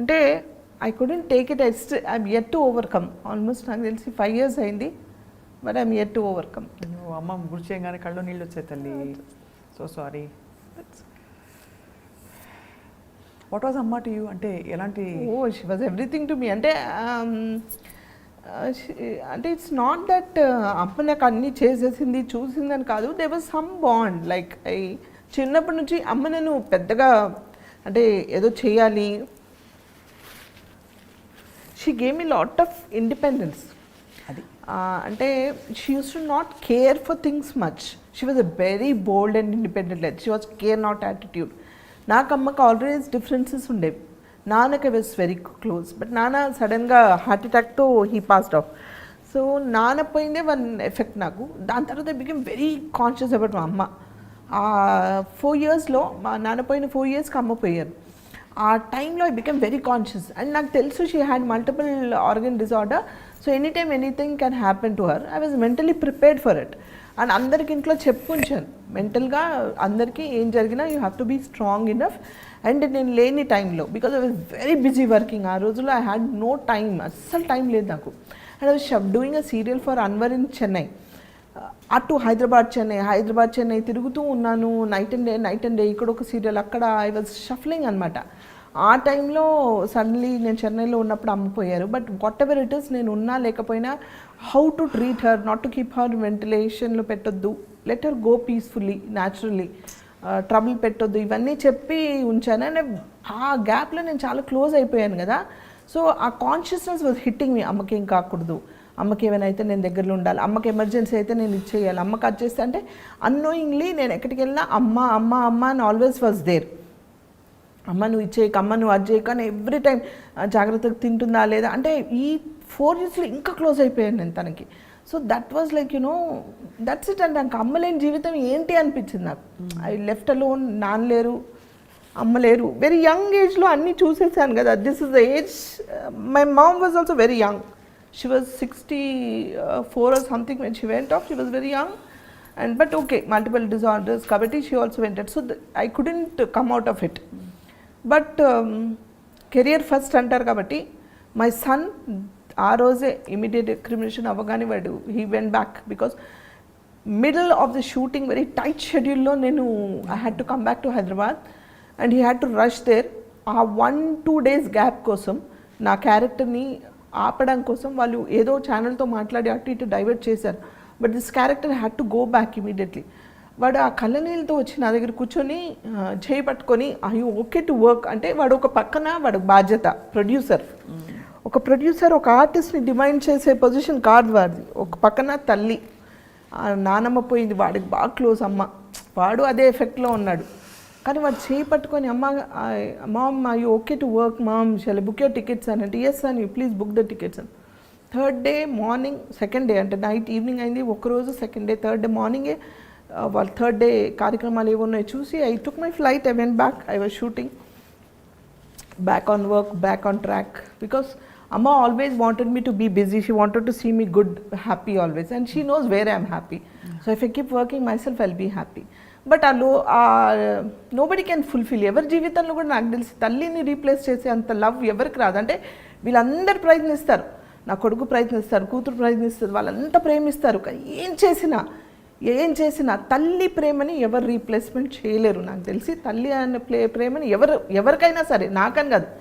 అంటే I couldn't take it. I'm yet to overcome. Almost నాకు తెలిసి 5 years అయింది, but I'm yet to overcome. అమ్మ గుర్తు చేయగానే కళ్ళు నీళ్ళు వచ్చాయి తల్లి. So sorry. వాట్ వాజ్ అమ్మ టు యూ? అంటే ఎలాంటి? She was everything to me. అంటే ఇట్స్ నాట్ దట్ అమ్మ నాకు అన్నీ చేసేసింది, చూసిందని కాదు. They was some bond. Like చిన్నప్పటి నుంచి అమ్మ నన్ను పెద్దగా అంటే ఏదో చేయాలి, she gave me lot of independence. అది అంటే she use to not care for things much. She was a very bold and independent life. She was care not attitude. నాకు అమ్మకి ఆల్వేస్ డిఫరెన్సెస్ ఉండేవి. నాన్నకి వాజ్ వెరీ క్లోజ్, బట్ నాన్న సడన్గా హార్ట్ అటాక్తో హీ పాస్డ్ ఆఫ్. సో నాన్న పోయిందే వన్ ఎఫెక్ట్ నాకు. దాని తర్వాత I become very conscious about మా అమ్మ. 4 yearsలో మా నాన్న పోయిన 4 yearsకి అమ్మ పోయారు. ఆ టైంలో I become very conscious. And నాకు తెలుసు she had multiple organ disorder. So any time anything can happen to her. I was mentally prepared for it. And అందరికి ఇంట్లో చెప్పుంచాను మెంటల్గా, అందరికీ ఏం జరిగినా you have to be strong enough. And నేను లేని టైంలో, because I was very busy working, ఆ రోజుల్లో ఐ హ్యాడ్ నో టైమ్, అస్సలు టైం లేదు నాకు. And I was doing a serial for Anwar in Chennai. అటు హైదరాబాద్ చెన్నై తిరుగుతూ ఉన్నాను, నైట్ అండ్ డే ఇక్కడ ఒక సీరియల్, అక్కడ ఐ వాజ్ షఫ్లింగ్ అనమాట. ఆ టైంలో సడన్లీ నేను చెన్నైలో ఉన్నప్పుడు అమ్మిపోయారు. But whatever it is, నేను ఉన్నా లేకపోయినా how to treat her, not to keep her వెంటిలేషన్లో పెట్టొద్దు, let her go peacefully naturally, trouble పెట్టొద్దు, ఇవన్నీ చెప్పి ఉంచాను. అండ్ ఆ గ్యాప్లో నేను చాలా క్లోజ్ అయిపోయాను కదా. సో ఆ కాన్షియస్నెస్ వాజ్ హిట్టింగ్ మీ. అమ్మకి ఏం కాకూడదు, అమ్మకి ఏమైనా అయితే నేను దగ్గరలో ఉండాలి, అమ్మకి ఎమర్జెన్సీ అయితే నేను ఇచ్చేయాలి, అమ్మకి అది చేస్తే అంటే అన్నోయింగ్లీ నేను ఎక్కడికి వెళ్ళినా అమ్మ అమ్మ అమ్మ అని ఆల్వేస్ వాజ్ దేర్. అమ్మ నువ్వు ఇచ్చేయక, అమ్మ నువ్వు అది చేయక అని ఎవ్రీ టైం జాగ్రత్తగా తింటుందా లేదా అంటే. ఈ 4 yearsలో ఇంకా క్లోజ్ అయిపోయాను నేను తనకి. So that was like you know that's it. అంటే నాకు అమ్మలేని జీవితం ఏంటి అనిపించింది నాకు. ఐ లెఫ్ట్ అలోన్, నాన్న లేరు, అమ్మ లేరు. వెరీ యంగ్ ఏజ్లో అన్నీ చూసేసాను కదా. This is the age. My mom was also very young. She was 64 or something when she went off. She was very young. And but okay, multiple disorders, kabatti she also went out. So I couldn't come out of it. But career first antaru kabatti my son aa roje immediate recrimination avagani vadu he went back, because middle of the shooting very tight schedule lo nenu I had to come back to Hyderabad and he had to rush there. ఆ 1-2 days gap కోసం నా క్యారెక్టర్ని ఆపడం కోసం వాళ్ళు ఏదో ఛానల్తో మాట్లాడి అటు ఇటు డైవర్ట్ చేశారు. But this character had to go back immediately. వాడు ఆ కళ్ళనీళ్ళతో వచ్చి నా దగ్గర కూర్చొని చేయి పట్టుకొని I you okay to work అంటే, వాడు ఒక పక్కన వాడు బాధ్యత ప్రొడ్యూసర్, ఒక ప్రొడ్యూసర్ ఒక ఆర్టిస్ట్ని డిమాండ్ చేసే పొజిషన్ కాదు వాడిది. ఒక పక్కన తల్లి, నానమ్మ పోయింది, వాడికి బాగా క్లోజ్ అమ్మ, వాడు అదే ఎఫెక్ట్లో ఉన్నాడు. కానీ వాడు చేయి పట్టుకొని అమ్మ mom I you okay to work mom shall book your tickets అని అంటే, ఎస్ అని, ప్లీజ్ బుక్ ద టికెట్స్ అని. 3rd day morning, 2nd day అంటే నైట్ ఈవినింగ్ అయింది ఒకరోజు, 2nd day 3rd day మార్నింగే వాళ్ళు 3rd day కార్యక్రమాలు ఏవో ఉన్నాయో చూసి I took my flight, I went back, I was shooting back on work, back on track. Because అమ్మ always wanted me to be busy, she wanted to see me good, happy always, and she knows where I'm happy. So if I keep working myself I'll be happy. But nobody can fulfil. ఎవరి జీవితంలో కూడా నాకు తెలిసి తల్లిని రీప్లేస్ చేసే అంత లవ్ ఎవరికి రాదు. అంటే వీళ్ళందరూ ప్రయత్నిస్తారు, నా కొడుకు ప్రయత్నిస్తారు, కూతురు ప్రయత్నిస్తారు, వాళ్ళంతా ప్రేమిస్తారు. కానీ ఏం చేసినా తల్లి ప్రేమని ఎవరు రీప్లేస్మెంట్ చేయలేరు. నాకు తెలిసి తల్లి అనే ప్రేమని ఎవరికైనా సరే, నాకని కాదు,